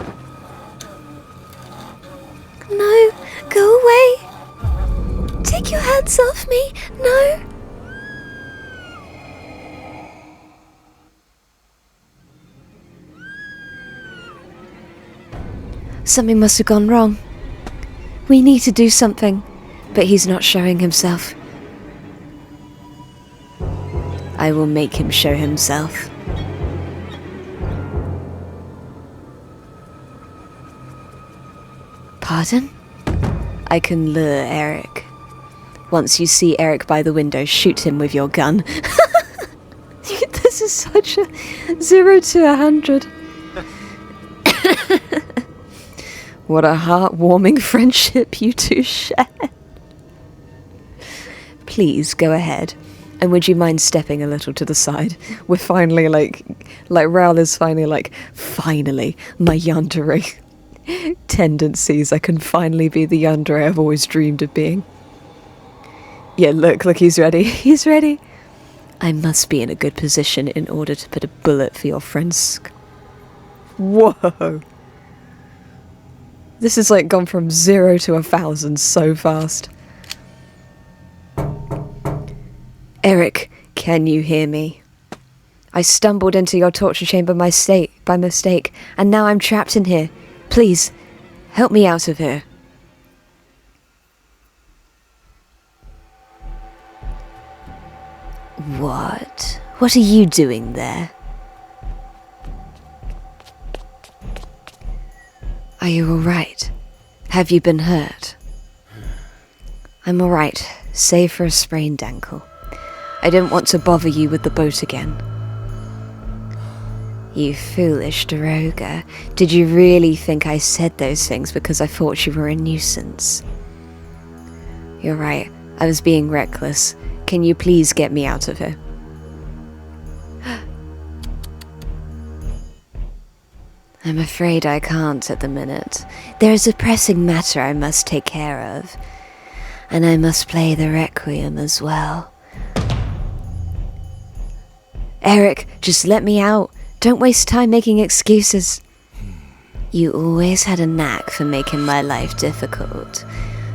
No, go away. Take your hands off me. No. Something must have gone wrong. We need to do something, but he's not showing himself. I will make him show himself. Pardon? I can lure Erik. Once you see Erik by the window, shoot him with your gun. This is such a 0 to 100. What a heartwarming friendship you two share. Please, go ahead. And would you mind stepping a little to the side? We're finally like Raoul is finally, my yandere tendencies. I can finally be the yandere I've always dreamed of being. Yeah, look, he's ready. He's ready. I must be in a good position in order to put a bullet for your friend's... Whoa. This has gone from 0 to 1,000 so fast. Erik, can you hear me? I stumbled into your torture chamber by mistake, and now I'm trapped in here. Please, help me out of here. What? What are you doing there? Are you alright? Have you been hurt? I'm alright, save for a sprained ankle. I didn't want to bother you with the boat again. You foolish Daroga. Did you really think I said those things because I thought you were a nuisance? You're right, I was being reckless. Can you please get me out of here? I'm afraid I can't at the minute. There is a pressing matter I must take care of. And I must play the Requiem as well. Erik, just let me out. Don't waste time making excuses. You always had a knack for making my life difficult.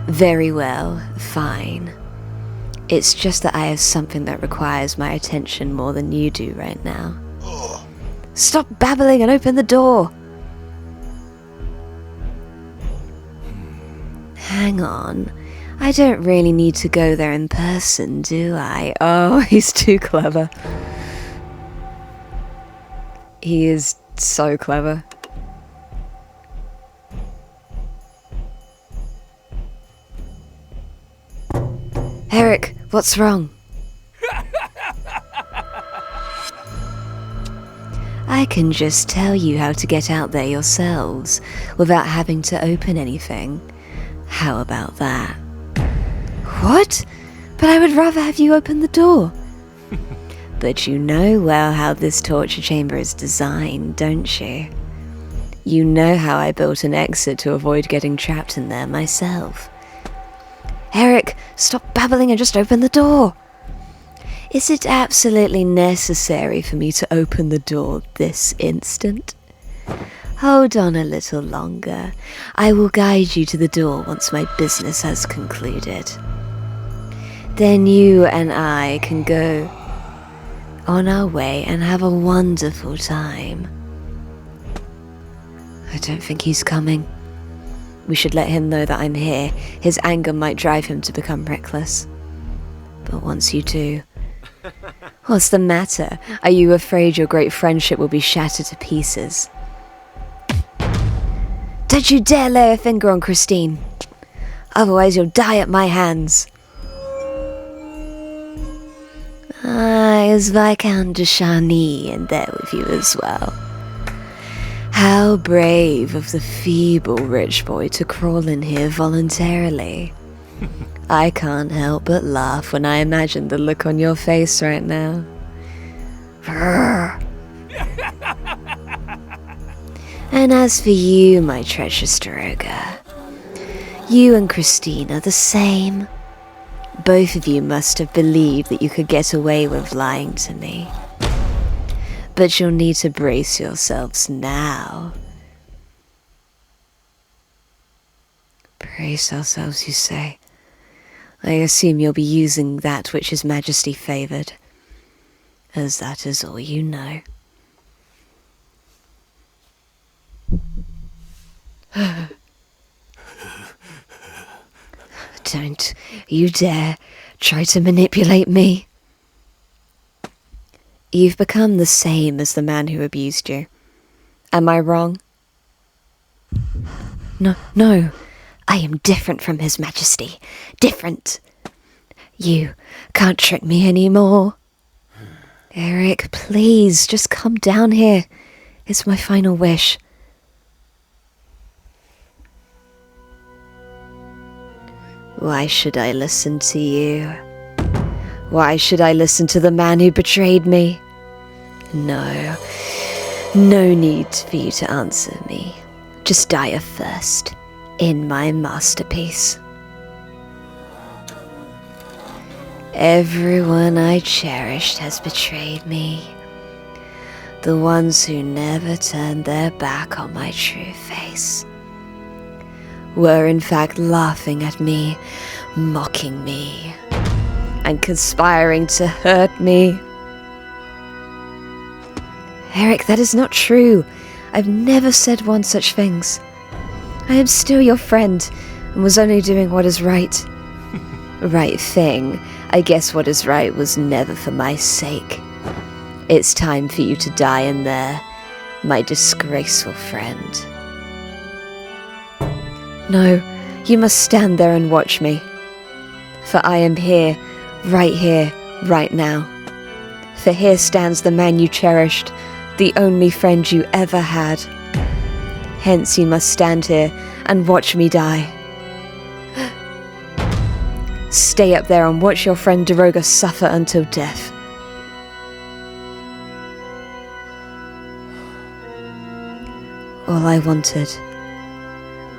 Very well, fine. It's just that I have something that requires my attention more than you do right now. Stop babbling and open the door! Hang on. I don't really need to go there in person, do I? Oh, he's too clever. He is so clever. Erik, what's wrong? I can just tell you how to get out there yourselves, without having to open anything. How about that? What? But I would rather have you open the door. But you know well how this torture chamber is designed, don't you? You know how I built an exit to avoid getting trapped in there myself. Erik, stop babbling and just open the door. Is it absolutely necessary for me to open the door this instant? Hold on a little longer. I will guide you to the door once my business has concluded. Then you and I can go on our way and have a wonderful time. I don't think he's coming. We should let him know that I'm here. His anger might drive him to become reckless. But once you do... What's the matter? Are you afraid your great friendship will be shattered to pieces? Don't you dare lay a finger on Christine. Otherwise you'll die at my hands. Is Viscount de Chagney in there with you as well? How brave of the feeble rich boy to crawl in here voluntarily. I can't help but laugh when I imagine the look on your face right now. And as for you, my treacherous Droga, you and Christine are the same. Both of you must have believed that you could get away with lying to me. But you'll need to brace yourselves now. Brace ourselves, you say? I assume you'll be using that which His Majesty favoured, as that is all you know. Don't you dare try to manipulate me. You've become the same as the man who abused you. Am I wrong? No. I am different from His Majesty. Different. You can't trick me anymore. Erik, please, just come down here. It's my final wish. Why should I listen to you? Why should I listen to the man who betrayed me? No need for you to answer me. Just die first, in my masterpiece. Everyone I cherished has betrayed me. The ones who never turned their back on my true face were in fact laughing at me, mocking me, and conspiring to hurt me. Erik, that is not true. I've never said one such things. I am still your friend, and was only doing what is right. Right thing. I guess what is right was never for my sake. It's time for you to die in there, my disgraceful friend. No, you must stand there and watch me. For I am here, right now. For here stands the man you cherished, the only friend you ever had. Hence you must stand here and watch me die. Stay up there and watch your friend Droga suffer until death. All I wanted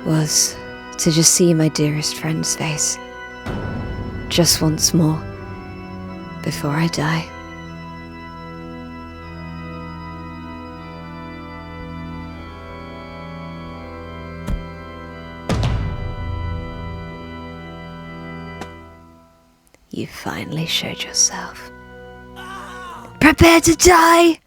was to just see my dearest friend's face. Just once more, before I die. You finally showed yourself. Prepare to die!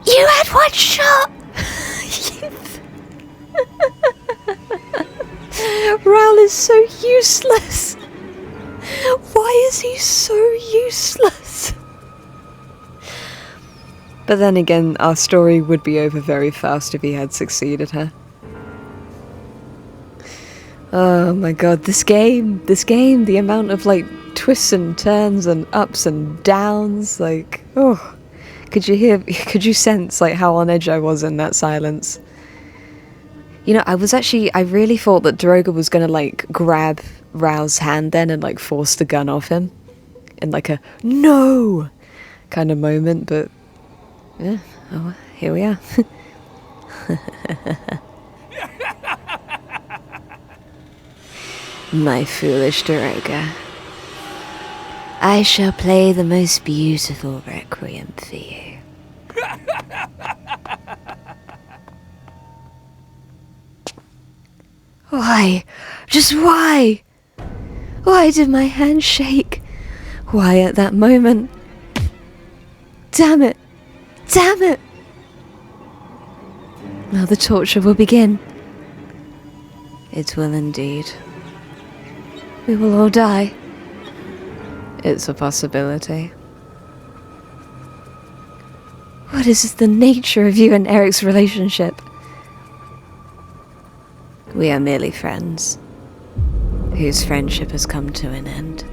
You had one shot! Raoul is so useless! Why is he so useless? But then again, our story would be over very fast if he had succeeded, huh? Oh my god, this game, the amount of like twists and turns and ups and downs, like, oh. Could you sense like how on edge I was in that silence? You know, I really thought that Droga was gonna like grab Raoul's hand then and like force the gun off him in like a no kind of moment, but yeah, oh, here we are. My foolish Droga. I shall play the most beautiful requiem for you. Why? Just why? Why did my hand shake? Why at that moment? Damn it! Damn it! Now the torture will begin. It will indeed. We will all die. It's a possibility. What is the nature of you and Erik's relationship? We are merely friends, whose friendship has come to an end.